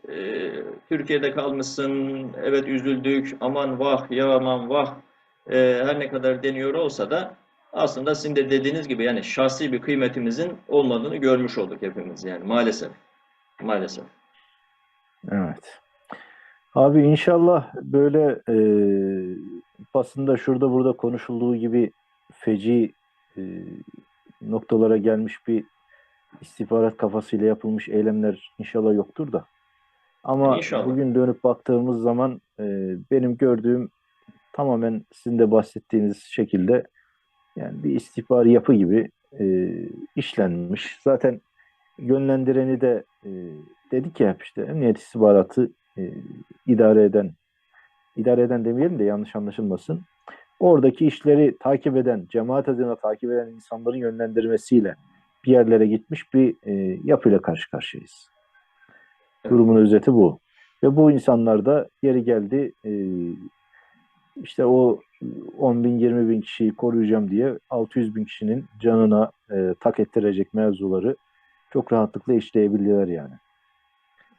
Türkiye'de kalmışsın, evet üzüldük, aman vah ya aman vah her ne kadar deniyor olsa da aslında sizin de dediğiniz gibi yani şahsi bir kıymetimizin olmadığını görmüş olduk hepimiz yani maalesef. Maalesef. Evet. Abi inşallah böyle basında şurada burada konuşulduğu gibi feci e, noktalara gelmiş bir istihbarat kafasıyla yapılmış eylemler inşallah yoktur da. Ama İnşallah. bugün dönüp baktığımız zaman benim gördüğüm tamamen sizin de bahsettiğiniz şekilde yani bir istihbari yapı gibi işlenmiş. Zaten yönlendireni de dedik ya hep işte emniyet istihbaratı idare eden demeyelim de yanlış anlaşılmasın. Oradaki işleri takip eden, cemaat adına takip eden insanların yönlendirmesiyle bir yerlere gitmiş bir yapıyla karşı karşıyayız. Evet. Durumun özeti bu. Ve bu insanlar da yeri geldi işte o 10 bin 20 bin kişiyi koruyacağım diye 600 bin kişinin canına tak ettirecek mevzuları çok rahatlıkla işleyebilirler yani.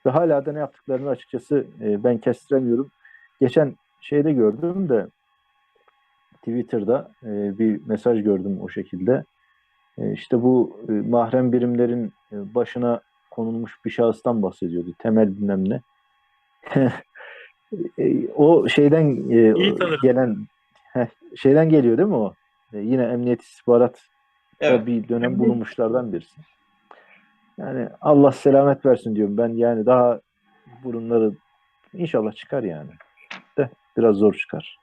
Ve hala da ne yaptıklarını açıkçası ben kestiremiyorum. Geçen şeyde gördüm de Twitter'da bir mesaj gördüm o şekilde. İşte bu mahrem birimlerin başına konulmuş bir şahıstan bahsediyordu. Temel bilmem ne. O şeyden İyi tanırım. gelen şeyden geliyor değil mi o? Yine emniyet istihbaratta Evet. bir dönem bulunmuşlardan birisi. Yani Allah selamet versin diyorum ben yani daha burunları inşallah çıkar yani. De biraz zor çıkar.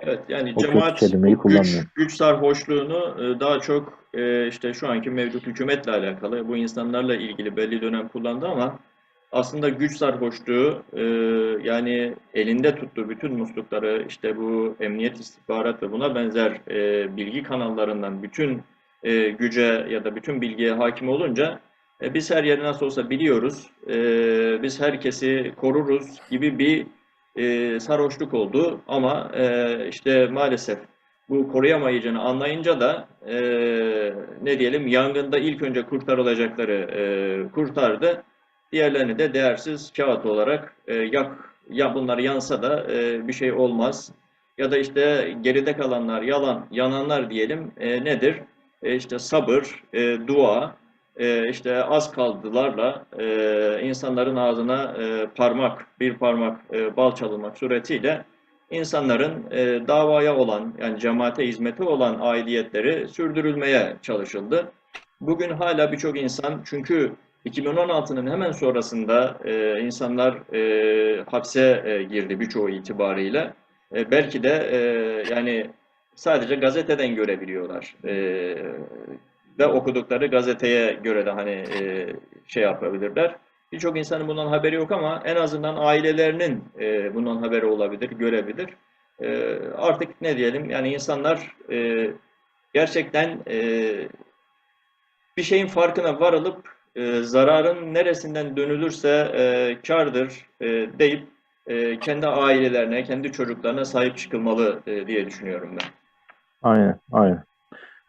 Evet, yani O kötü cemaat kelimeyi o kullanmıyorum. güç sarhoşluğunu daha çok işte şu anki mevcut hükümetle alakalı, bu insanlarla ilgili belli dönem kullandı ama aslında güç sarhoşluğu yani elinde tuttuğu bütün muslukları işte bu emniyet istihbarat ve buna benzer bilgi kanallarından bütün güce ya da bütün bilgiye hakim olunca biz her yeri nasıl olsa biliyoruz, biz herkesi koruruz gibi bir sarhoşluk oldu ama işte maalesef bu koruyamayacağını anlayınca da ne diyelim yangında ilk önce kurtarılacakları kurtardı. Diğerlerini de değersiz kağıt olarak ya bunlar yansa da bir şey olmaz. Ya da işte geride kalanlar yalan yananlar diyelim nedir? İşte sabır, dua, işte az kaldılarla insanların ağzına bir parmak bal çalınmak suretiyle insanların davaya olan yani cemaate hizmeti olan aidiyetleri sürdürülmeye çalışıldı. Bugün hala birçok insan çünkü 2016'nın hemen sonrasında insanlar hapse girdi birçoğu itibariyle. Belki de yani sadece gazeteden görebiliyorlar. Ve okudukları gazeteye göre de hani şey yapabilirler. Birçok insanın bundan haberi yok ama en azından ailelerinin bundan haberi olabilir, görebilir. Artık ne diyelim yani insanlar gerçekten bir şeyin farkına varılıp zararın neresinden dönülürse kârdır deyip kendi ailelerine, kendi çocuklarına sahip çıkılmalı diye düşünüyorum ben. Aynen, aynen.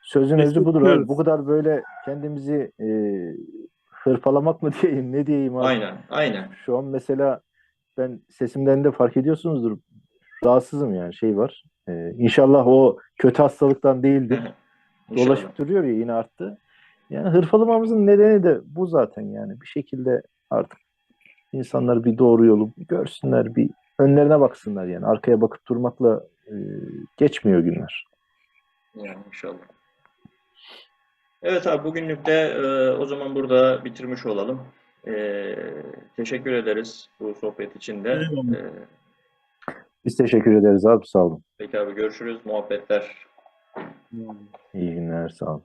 Sözün özü budur abi. Bu Destekliyoruz. kadar böyle kendimizi hırpalamak mı diyeyim, ne diyeyim artık. Aynen, aynen. Şu an mesela ben sesimden de fark ediyorsunuzdur. Rahatsızım yani şey var. İnşallah o kötü hastalıktan değildir. İnşallah. Dolaşıp duruyor ya yine arttı. Yani hırpalamamızın nedeni de bu zaten yani. Bir şekilde artık insanlar bir doğru yolu görsünler, bir önlerine baksınlar yani. Arkaya bakıp durmakla geçmiyor günler. Yani inşallah. Evet abi bugünlük de o zaman burada bitirmiş olalım. Teşekkür ederiz bu sohbet için de. Eyvallah. Biz teşekkür ederiz abi, sağ olun. Peki abi görüşürüz. Muhabbetler. İyi günler, sağ olun.